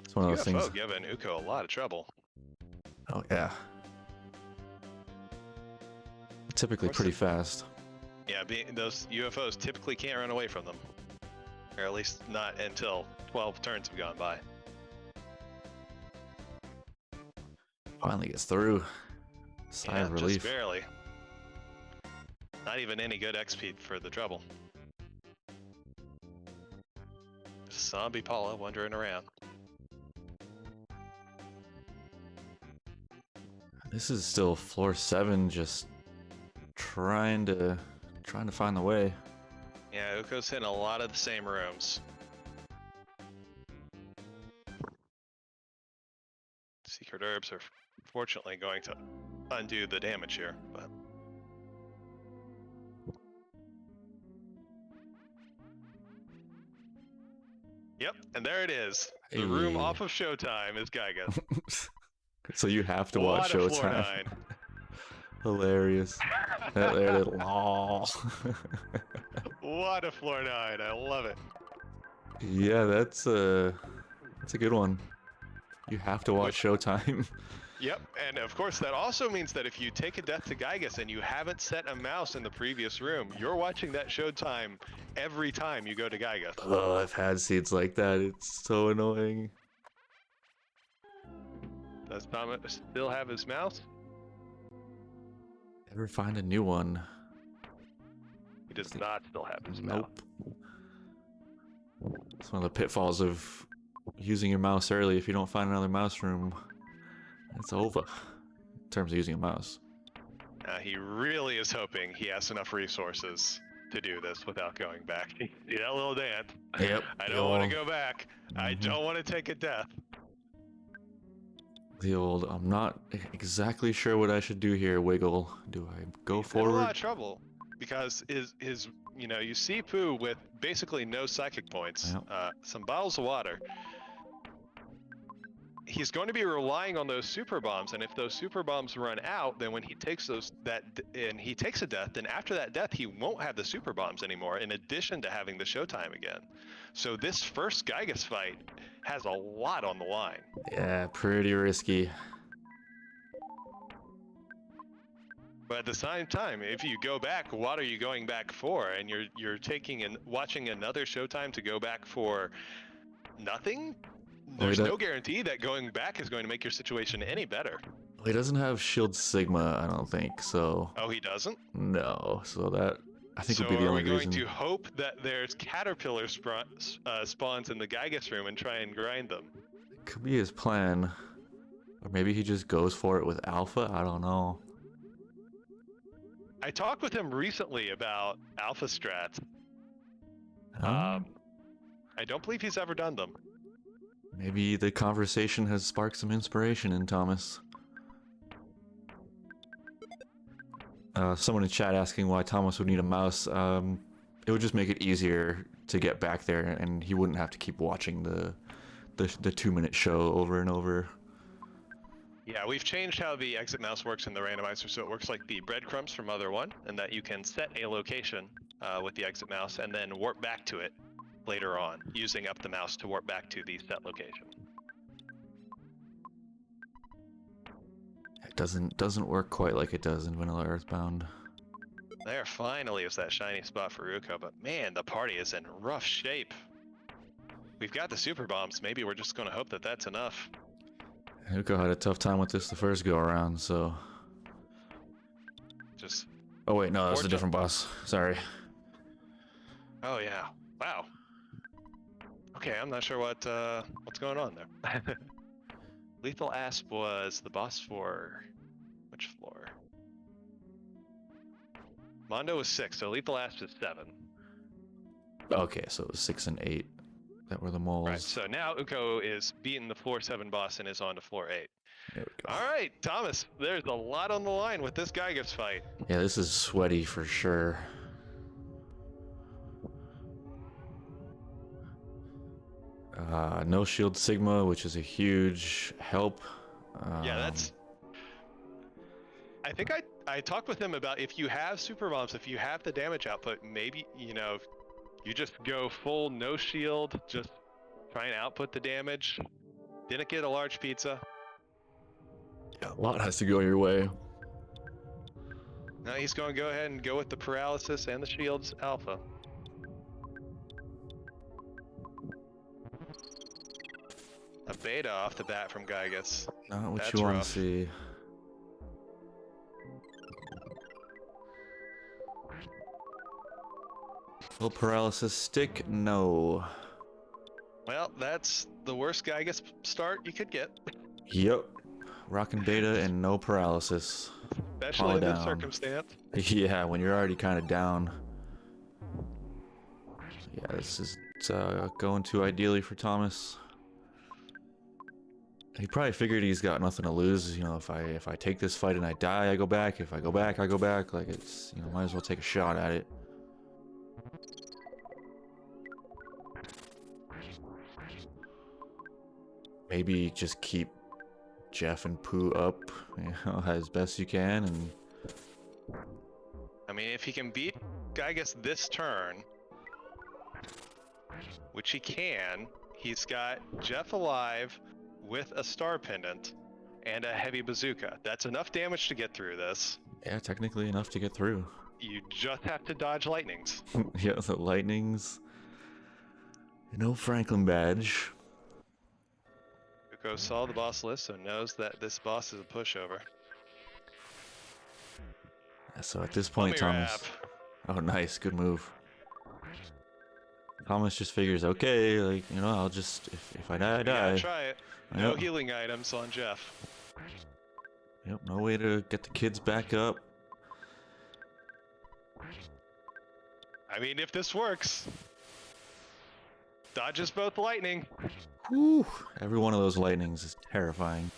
It's one of those things. UFO giving Uko a lot of trouble. Oh yeah. Typically pretty fast. Yeah, those UFOs typically can't run away from them. Or at least not until 12 turns have gone by. Finally gets through. Sigh of relief. Just barely. Not even any good XP for the trouble. Zombie Paula wandering around. This is still floor 7, just trying to find the way. Yeah, Uko's hitting a lot of the same rooms. Secret herbs are fortunately going to undo the damage here, but yep, and there it is. The room off of Showtime is Geiga. So you have to watch What a floor Showtime. 9. Hilarious. There, lol. What a floor 9. I love it. Yeah, that's a good one. You have to watch Showtime. Yep, and of course that also means that if you take a death to Gygus and you haven't set a mouse in the previous room, you're watching that Showtime every time you go to Gygus. Oh, I've had seeds like that. It's so annoying. Does Thomas still have his mouse? Ever find a new one? He does not still have his mouse. Nope. It's one of the pitfalls of using your mouse early. If you don't find another mouse room, it's over in terms of using a mouse. He really is hoping he has enough resources to do this without going back. See that little dance? Yep. I don't want to go back. I don't want to take a death. The old, I'm not exactly sure what I should do here, wiggle. Do I go In a forward? lot of trouble because his you see Pooh with basically no psychic points, Yep. some bottles of water. He's going to be relying on those super bombs, and if those super bombs run out, then when he takes he takes a death, then after that death, he won't have the super bombs anymore. In addition to having the showtime again, so this first Gygas fight has a lot on the line. Yeah, pretty risky. But at the same time, if you go back, what are you going back for? And you're taking and watching another showtime to go back for nothing? There's no guarantee that going back is going to make your situation any better. Well, he doesn't have Shield Sigma, I don't think, so... Oh, he doesn't? No, so that, I think, So would be the only reason. are we going to hope that there's caterpillar spawns in the Gygas room and try and grind them? Could be his plan. Or maybe he just goes for it with Alpha, I don't know. I talked with him recently about Alpha strats. Huh? I don't believe he's ever done them. Maybe the conversation has sparked some inspiration in Thomas. Someone in chat asking why Thomas would need a mouse. It would just make it easier to get back there, and he wouldn't have to keep watching the 2-minute show over and over. Yeah, we've changed how the exit mouse works in the randomizer, so it works like the breadcrumbs from Mother 1, and that you can set a location with the exit mouse and then warp back to it later on, using up the mouse to warp back to the set location. It doesn't work quite like it does in Vanilla Earthbound. There finally is that shiny spot for Ruko, but man, the party is in rough shape. We've got the super bombs, maybe we're just going to hope that that's enough. Uko had a tough time with this the first go around, so... Just... Oh wait, no, that's a different boss. Sorry. Oh yeah, wow. Okay, I'm not sure what's going on there. Lethal Asp was the boss for which floor? Mondo was 6, so Lethal Asp is 7. Okay, so it was 6 and 8 that were the moles. Right, so now Uko is beating the floor 7 boss and is on to floor 8. There we go. Alright, Thomas, there's a lot on the line with this Gygas fight. Yeah, this is sweaty for sure. No Shield Sigma, which is a huge help. Yeah, that's... I think I talked with him about if you have super bombs, if you have the damage output, maybe, you just go full no shield, just try and output the damage. Didn't get a large pizza. Yeah, a lot has to go your way. Now he's going to go ahead and go with the paralysis and the shields alpha. A beta off the bat from Gygas. Not what That's you want rough. to see. Will paralysis stick? No. Well, that's the worst Gygas start you could get. Yep. Rockin' beta and no paralysis. Especially in this circumstance. Yeah, when you're already kind of down. Yeah, this is going too ideally for Thomas. He probably figured he's got nothing to lose. If I take this fight and I die, I go back. If I go back, I go back. Like, it's, might as well take a shot at it. Maybe just keep Jeff and Pooh up, as best you can, and... I mean, if he can beat Gygas this turn, which he can, he's got Jeff alive with a star pendant and a heavy bazooka. That's enough damage to get through this. Yeah, technically enough to get through. You just have to dodge lightnings. Yeah, the lightnings. No Franklin badge. Uko saw the boss list, so knows that this boss is a pushover. So at this point, Thomas... Oh, nice. Good move. Thomas just figures, okay, like, I'll just... If I die, I die. Yeah, try it. No healing items on Jeff. Yep, no way to get the kids back up. I mean, if this works... Dodges both lightning. Whew. Every one of those lightnings is terrifying.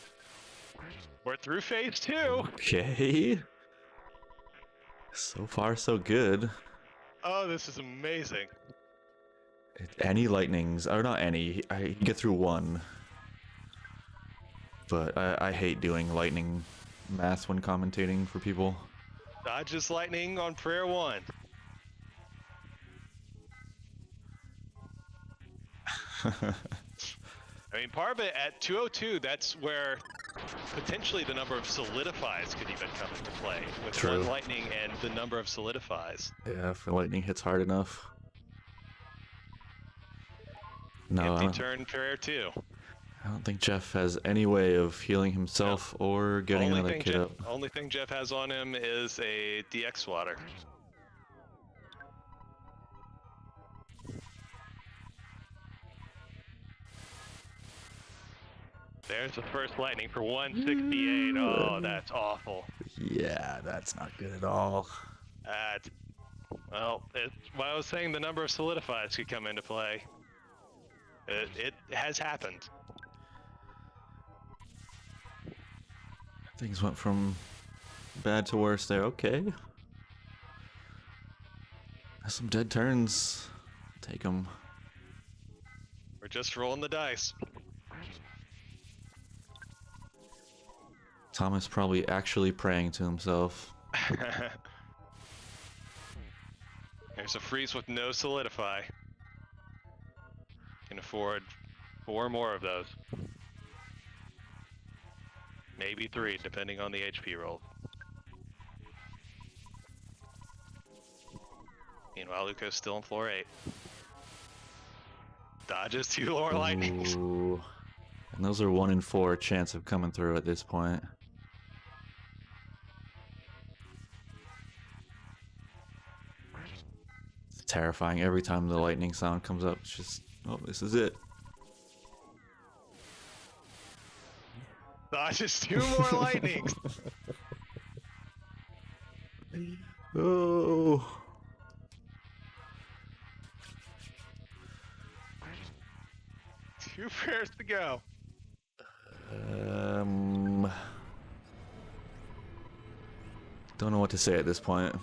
We're through phase 2. Okay. So far, so good. Oh, this is amazing. Any lightnings, or not any, I get through one. But I hate doing lightning math when commentating for people. Dodges lightning on prayer 1. I mean, part of it at 202, that's where potentially the number of solidifies could even come into play with True. one lightning and the number of solidifies. Yeah, if the lightning hits hard enough. No, Empty turn prayer 2. I don't think Jeff has any way of healing himself or getting Only another thing kid Jeff, up. only thing Jeff has on him is a DX water. There's the first lightning for 168. Oh, that's awful. Yeah, that's not good at all. Well, it's why I was saying the number of solidifies could come into play. It has happened. Things went from bad to worse there. Okay. Some dead turns. Take them. We're just rolling the dice. Thomas probably actually praying to himself. There's a freeze with no solidify. Can afford 4 more of those. Maybe 3, depending on the HP roll. Meanwhile, Luca's still on floor 8. Dodges 2 lower lightnings. Ooh. And those are 1 in 4 chance of coming through at this point. It's terrifying every time the lightning sound comes up. It's just, oh, this is it. Dodges 2 more lightnings. Oh. 2 pairs to go. Don't know what to say at this point.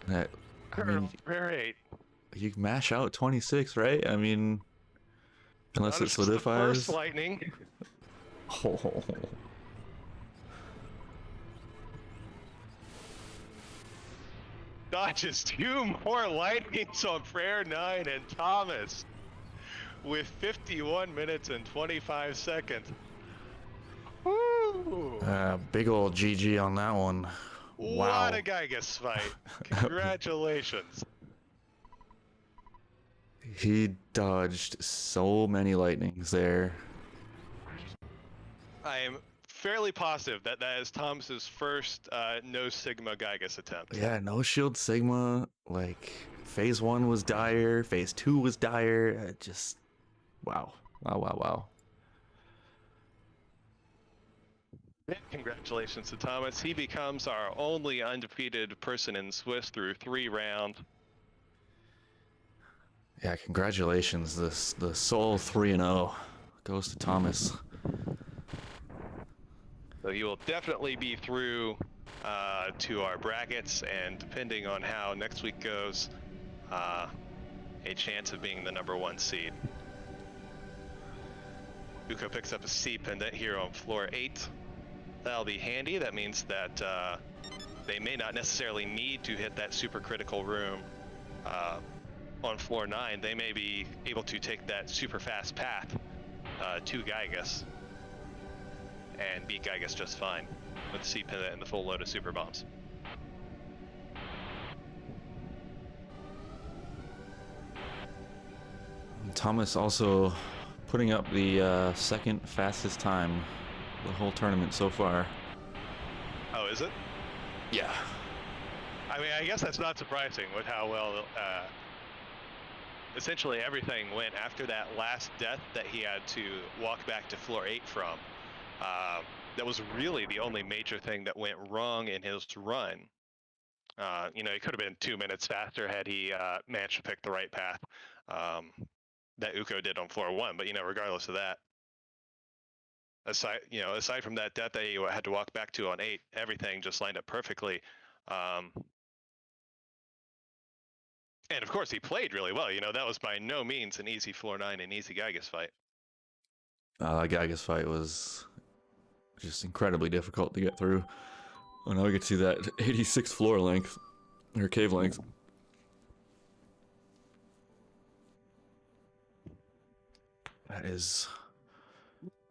I mean, Prayer 8. you mash out 26, right? I mean, unless it Dodges the solidifies. first lightning. Oh. Dodges 2 more lightnings on prayer 9 and Thomas with 51 minutes and 25 seconds. Woo! Big old GG on that one. Wow. What a Gygas fight. Congratulations. He dodged so many lightnings there. I am fairly positive that that is Thomas's first no Sigma Gygas attempt. Yeah, no shield Sigma. Like, phase 1 was dire, phase 2 was dire. Just, wow. Wow. Congratulations to Thomas. He becomes our only undefeated person in Swiss through 3 rounds. Yeah, congratulations. The sole 3-0 goes to Thomas. So he will definitely be through to our brackets, and depending on how next week goes, a chance of being the #1 seed. Uko picks up a C pendant here on floor 8. That'll be handy. That means that they may not necessarily need to hit that super critical room on floor 9. They may be able to take that super fast path to Gygas and beat Gygas just fine with C pendant and the full load of super bombs. Thomas also putting up the second fastest time the whole tournament so far. Oh, is it? Yeah. I mean, I guess that's not surprising with how well essentially everything went after that last death that he had to walk back to floor 8 from. That was really the only major thing that went wrong in his run. He could have been 2 minutes faster had he managed to pick the right path that Uko did on floor 1. But regardless of that, aside from that death that he had to walk back to on 8, everything just lined up perfectly. And of course, he played really well. You know, that was by no means an easy floor 9 and easy Gygas fight. That Gygas fight was just incredibly difficult to get through. Oh, now we get to see that 86 floor length, or cave length. That is...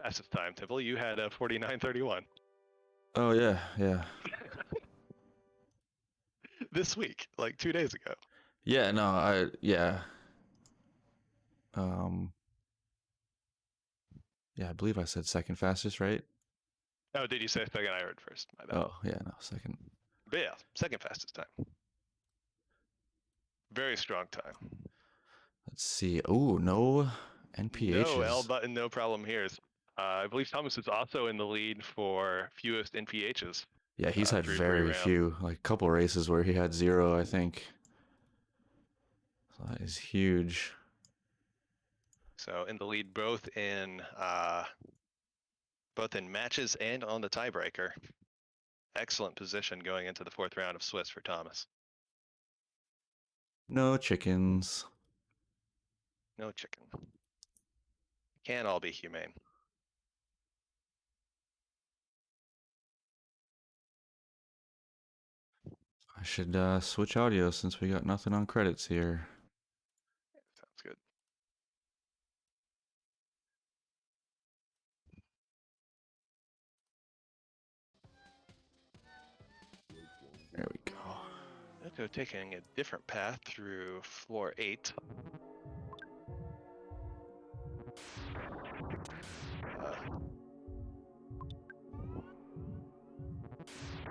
Fastest time, Temple. You had a 49:31 Oh, yeah, yeah. this week, like 2 days ago. Yeah, no, yeah. Um, yeah, I believe I said second fastest, right? Oh, did you say second? I heard first. My bad. Oh, yeah, no, second. But yeah, second fastest time. Very strong time. Let's see. Oh, no NPHs. No L button, no problem here. I believe Thomas is also in the lead for fewest NPHs. Yeah, he's had through 3 very rounds. few, like a couple races where he had 0, I think. So that is huge. So in the lead both in matches and on the tiebreaker. Excellent position going into the 4th round of Swiss for Thomas. No chickens. No chicken. Can't all be humane. I should switch audio since we got nothing on credits here. Sounds good. There we go. Uko taking a different path through floor 8.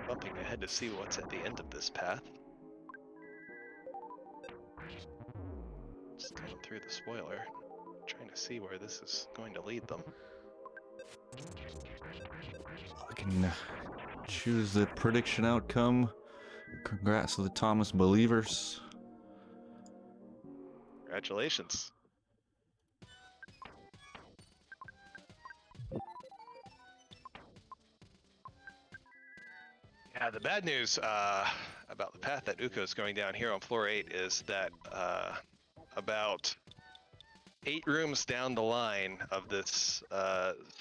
Bumping ahead to see what's at the end of this path. Just going through the spoiler, trying to see where this is going to lead them. I can choose the prediction outcome. Congrats to the Thomas believers. Congratulations. Yeah, the bad news about the path that Uko is going down here on floor 8 is that about 8 rooms down the line of this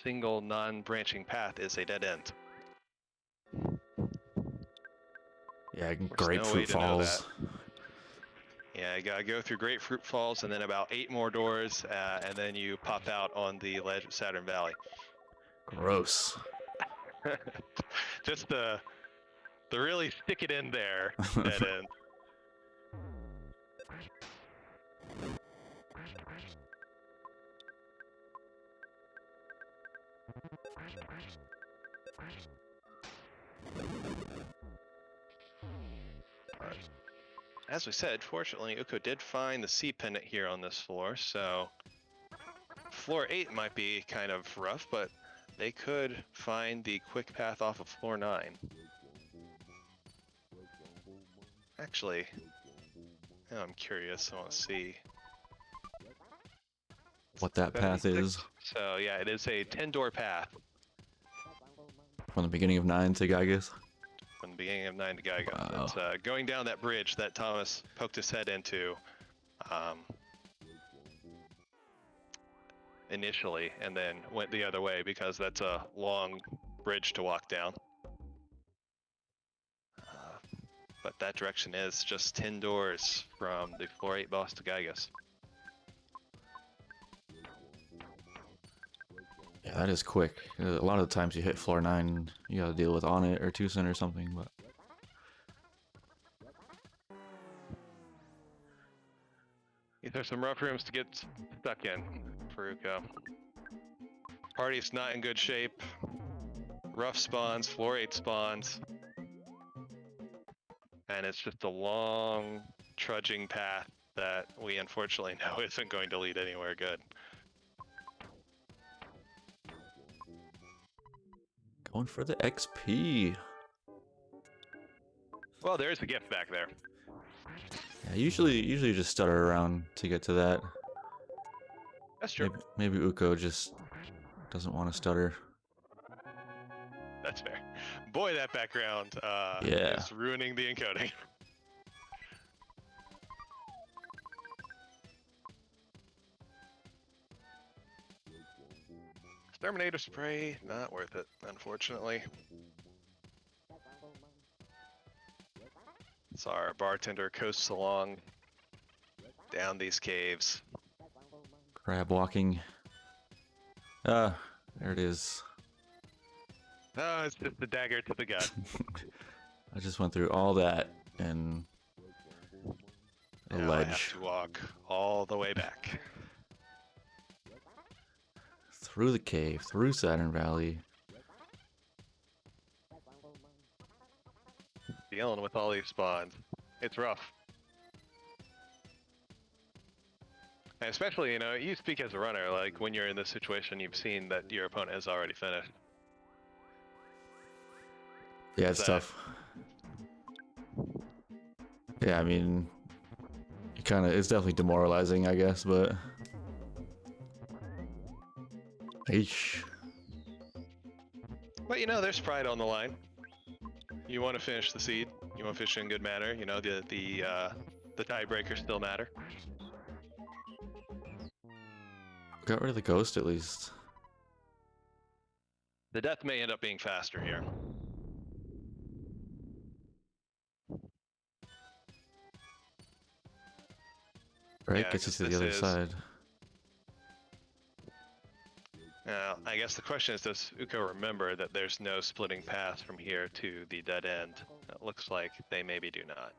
single non-branching path is a dead end. Yeah, There's Grapefruit no way to know Falls. that. Yeah, you gotta go through Grapefruit Falls and then about 8 more doors, and then you pop out on the ledge of Saturn Valley. Gross. Just the really stick it in there dead end. As we said, fortunately, Uko did find the C pendant here on this floor, so floor 8 might be kind of rough, but they could find the quick path off of floor 9. Actually, now I'm curious. I want to see What that path 76. is. So yeah, it is a 10-door path From the beginning of 9 to Gygas. from the beginning of 9 to Geiger. Wow. It's going down that bridge that Thomas poked his head into initially, and then went the other way because that's a long bridge to walk down. But that direction is just 10 doors from the floor 8 boss to Gygas. Yeah, that is quick. A lot of the times you hit floor 9, you gotta deal with On It or Tucson or something, but... These are some rough rooms to get stuck in for Uko. Party's not in good shape. Rough spawns, floor 8 spawns. And it's just a long, trudging path that we unfortunately know isn't going to lead anywhere good. Going for the XP. Well, there's a gift back there. Yeah, usually you just stutter around to get to that. That's true. Maybe Uko just doesn't want to stutter. That's fair. Boy, that background Yeah. is ruining the encoding. Exterminator spray, not worth it, unfortunately. So our bartender coasts along down these caves. Crab walking. Ah, there it is. Oh, it's just the dagger to the gut. I just went through all that and a Now I have ledge. to walk all the way back. Through the cave, through Saturn Valley. Dealing with all these spawns. It's rough. And especially, you know, you speak as a runner, like when you're in this situation, you've seen that your opponent has already finished. Yeah, it's tough. Yeah, I mean, it's definitely demoralizing, I guess, but... Eesh. But you know, there's pride on the line. You want to finish the seed. You want to finish in good manner. You know, the tiebreakers still matter. Got rid of the ghost, at least. The death may end up being faster here. Right, Yeah, gets you 'cause to the this other is- side. Now, I guess the question is, does Uko remember that there's no splitting path from here to the dead end? It looks like they maybe do not.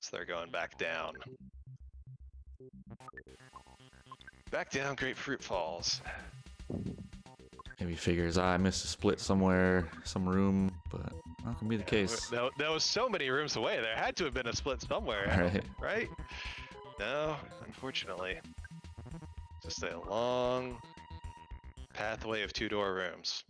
So they're going back down. Back down Grapefruit Falls. Maybe figures, I missed a split somewhere, some room, but not gonna be the case. That was so many rooms away. There had to have been a split somewhere, Right. right? No, unfortunately. Just a long pathway of two-door rooms.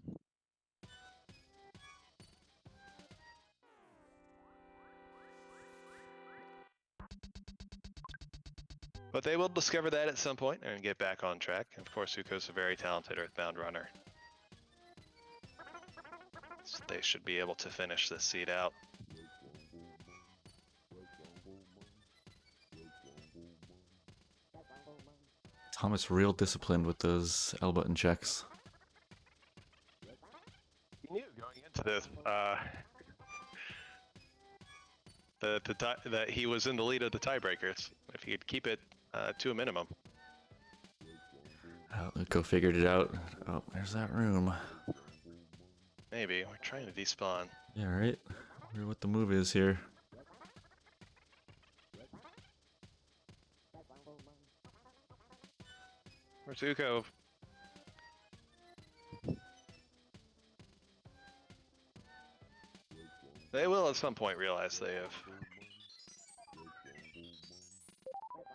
But they will discover that at some point and get back on track. And of course, Uko's a very talented Earthbound runner. So they should be able to finish this seed out. Thomas real disciplined with those L button checks. He knew going into this that he was in the lead of the tiebreakers. If he could keep it to a minimum. Uko figured it out. Oh, there's that room. Maybe. We're trying to despawn. Yeah, right? Wonder what the move is here. Where's Uko? They will at some point realize they have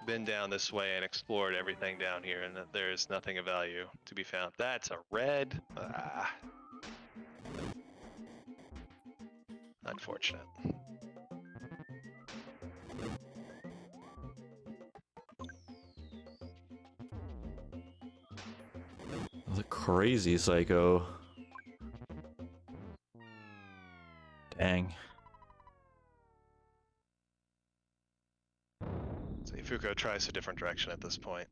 been down this way and explored everything down here and that there is nothing of value to be found. That's a red. Ah. Unfortunate. The crazy psycho. Dang. So Fuko tries a different direction at this point.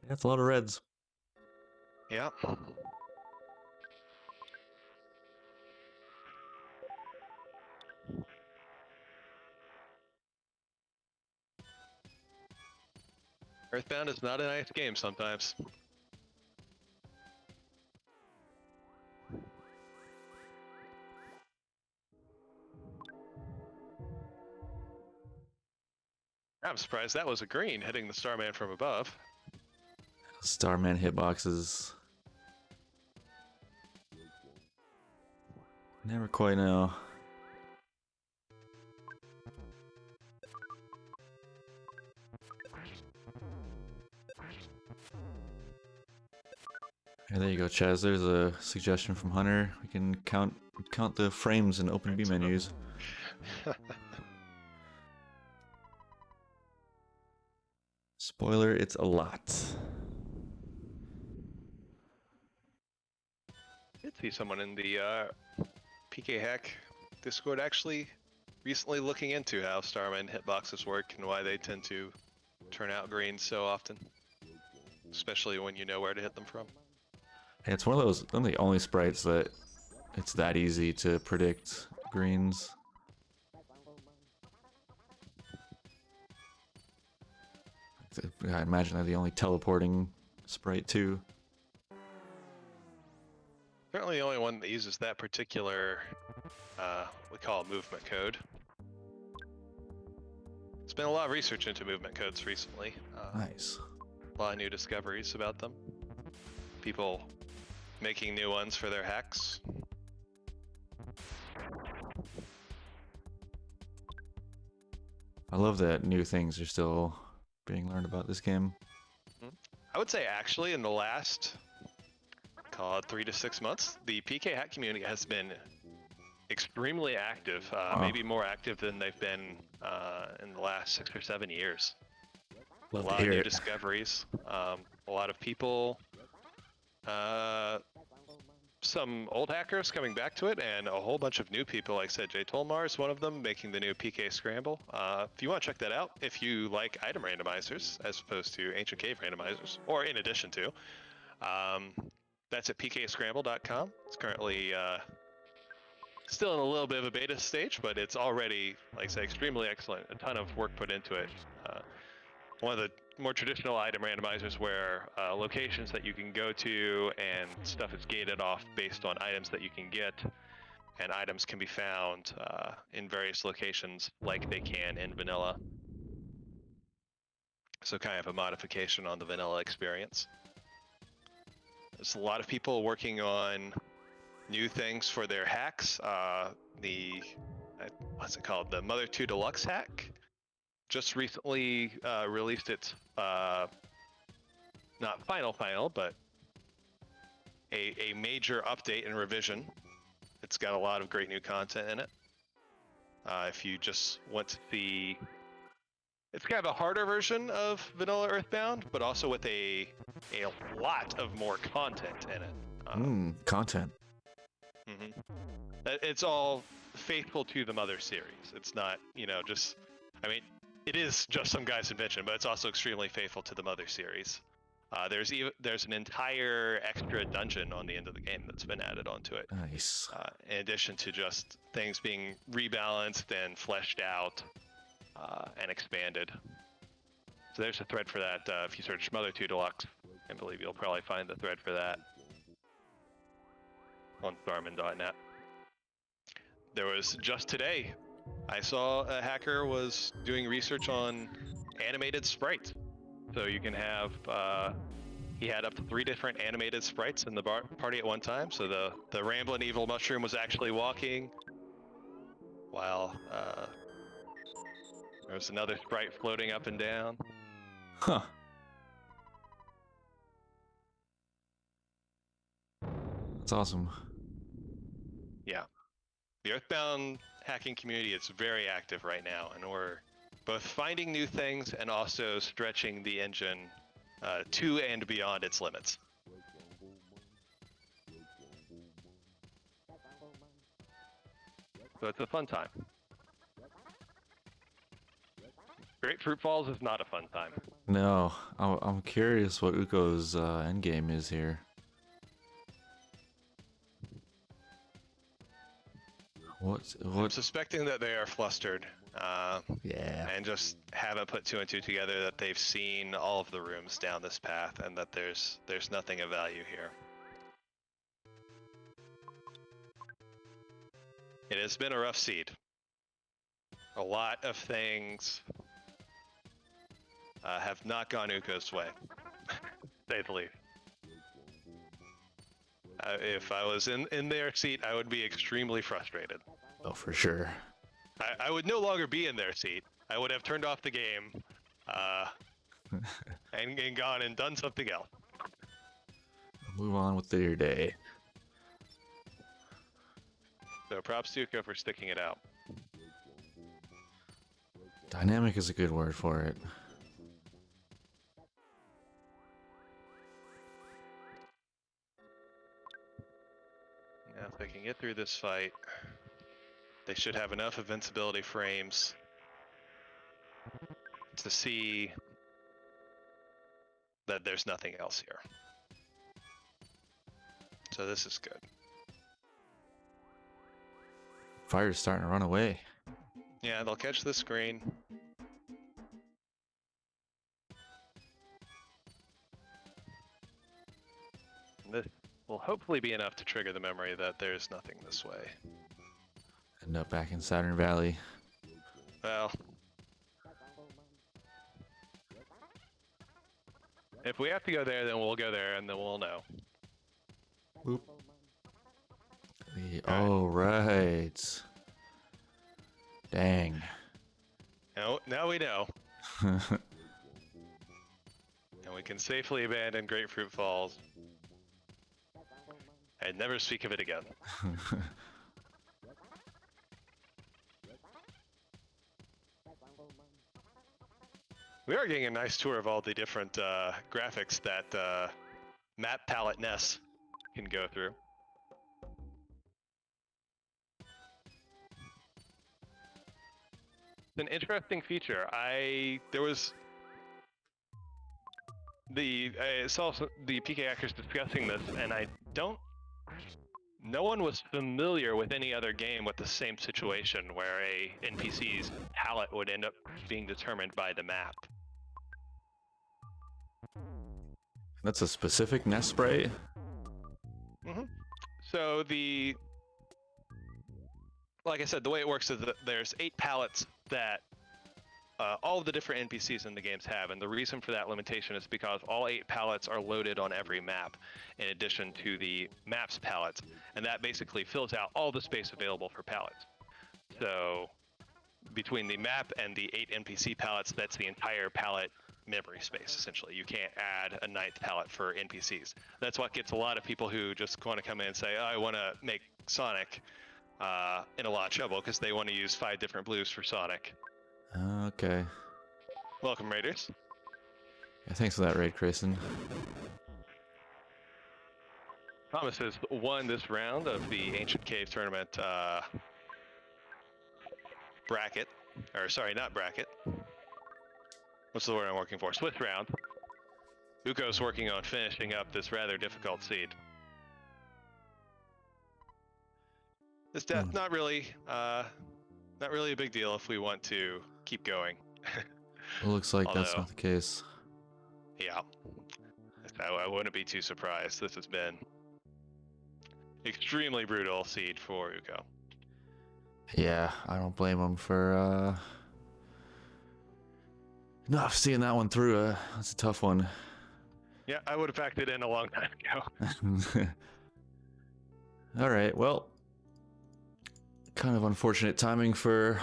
That's a lot of reds. Yeah. Earthbound is not a nice game sometimes. I'm surprised that was a green hitting the Starman from above. Starman hitboxes. Never quite know. Yeah, there you go, Chaz. There's a suggestion from Hunter. We can count the frames in open B menus. Spoiler, it's a lot. Did see someone in the PK Hack Discord actually recently looking into how Starman hitboxes work and why they tend to turn out green so often, especially when you know where to hit them from. It's one of the only sprites that it's that easy to predict greens. I imagine they're the only teleporting sprite too. Certainly the only one that uses that particular, we call it movement code. There's been a lot of research into movement codes recently. Nice. A lot of new discoveries about them. People making new ones for their hacks. I love that new things are still being learned about this game. I would say actually in the last, call it 3 to 6 months, the PK hack community has been extremely active, Wow. maybe more active than they've been in the last 6 or 7 years. Love A to lot of hear new it. discoveries, a lot of people, some old hackers coming back to it, and a whole bunch of new people. Like I said, Jay Tolmar is one of them, making the new PK Scramble. If you want to check that out, if you like item randomizers as opposed to Ancient Cave randomizers, or in addition to, that's at pkscramble.com. It's currently still in a little bit of a beta stage, but it's already, like I say, extremely excellent. A ton of work put into it. One of the more traditional item randomizers where locations that you can go to and stuff is gated off based on items that you can get, and items can be found in various locations like they can in vanilla. So kind of a modification on the vanilla experience. There's a lot of people working on new things for their hacks. What's it called? The Mother 2 Deluxe hack just recently released its not final, but a major update and revision. It's got a lot of great new content in it. If you just want to see, it's kind of a harder version of Vanilla Earthbound, but also with a lot of more content in it. Content. It's all faithful to the Mother series. It's not, just, I mean, it is just some guy's invention, but it's also extremely faithful to the Mother series. There's an entire extra dungeon on the end of the game that's been added onto it. Nice. In addition to just things being rebalanced and fleshed out and expanded. So there's a thread for that. If you search Mother 2 Deluxe, I believe you'll probably find the thread for that on Starman.net. There was just today, I saw a hacker was doing research on animated sprites. So you can have, he had up to 3 different animated sprites in the party at one time. So the Ramblin' Evil Mushroom was actually walking, while there was another sprite floating up and down. Huh. That's awesome. Yeah. The Earthbound hacking community is very active right now, and we're both finding new things and also stretching the engine to and beyond its limits. So it's a fun time. Grapefruit Falls is not a fun time. No, I'm curious what Uko's endgame is here. I'm suspecting that they are flustered. Yeah. And just haven't put 2 and 2 together, that they've seen all of the rooms down this path and that there's nothing of value here. It has been a rough seed. A lot of things have not gone Uko's way, to say the least. If I was in their seat, I would be extremely frustrated. Oh, for sure. I would no longer be in their seat. I would have turned off the game and gone and done something else. Move on with your day. So props to Uko for sticking it out. Dynamic is a good word for it. Now if they can get through this fight, They should have enough invincibility frames to see that there's nothing else here. So this is good. Fire's starting to run away. Yeah, they'll catch the screen. This will hopefully be enough to trigger the memory that there's nothing this way. End up back in Saturn Valley. Well, if we have to go there, then we'll go there, and then we'll know. Boop. Oh, right. Dang. Now we know. And we can safely abandon Grapefruit Falls and never speak of it again. We are getting a nice tour of all the different graphics that map palette Ness can go through. It's an interesting feature. I saw the PK actors discussing this, and no one was familiar with any other game with the same situation where a NPC's palette would end up being determined by the map. That's a specific nest spray? Mm-hmm. So like I said, the way it works is that there's 8 palettes that all of the different NPCs in the games have, and the reason for that limitation is because all 8 palettes are loaded on every map, in addition to the maps palettes, and that basically fills out all the space available for palettes. So between the map and the 8 NPC palettes, that's the entire palette memory space, essentially. You can't add a 9th palette for NPCs. That's what gets a lot of people who just want to come in and say, oh, I want to make Sonic, in a lot of trouble because they want to use 5 different blues for Sonic. Okay. Welcome, Raiders. Yeah, thanks for that raid, Grayson. Thomas has won this round of the Ancient Cave Tournament bracket. Or, sorry, not bracket. What's the word I'm working for? Swift round. Uko's working on finishing up this rather difficult seed. This death, not really a big deal if we want to keep going. It looks like that's not the case. Yeah, I wouldn't be too surprised. This has been extremely brutal seed for Uko. Yeah, I don't blame him for not seeing that one through. That's a tough one. Yeah, I would have packed it in a long time ago. All right, well, kind of unfortunate timing for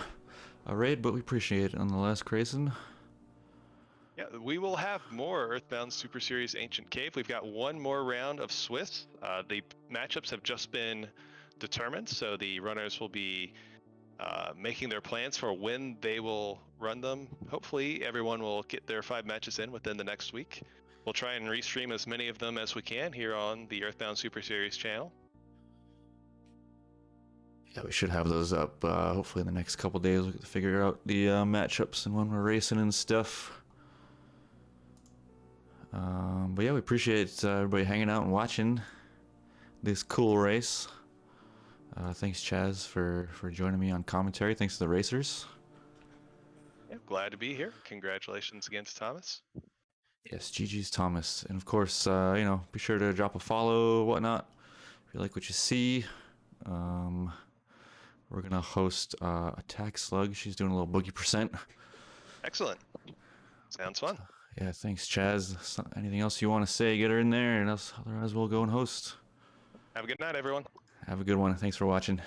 a raid, but we appreciate it nonetheless, Grayson. Yeah, we will have more Earthbound Super Series Ancient Cave. We've got one more round of Swiss. The matchups have just been determined, so the runners will be making their plans for when they will run them. Hopefully everyone will get their 5 matches in within the next week. We'll try and restream as many of them as we can here on the Earthbound Super Series channel. Yeah, we should have those up hopefully in the next couple days. We'll get to figure out the matchups and when we're racing and stuff. But yeah, we appreciate everybody hanging out and watching this cool race. Thanks, Chaz, for joining me on commentary. Thanks to the racers. Yeah, glad to be here. Congratulations against Thomas. Yes, GG's Thomas. And of course, be sure to drop a follow, whatnot, if you like what you see. We're going to host Attack Slug. She's doing a little boogie percent. Excellent. Sounds fun. Yeah, thanks, Chaz. Anything else you want to say, get her in there, and otherwise we'll go and host. Have a good night, everyone. Have a good one. Thanks for watching.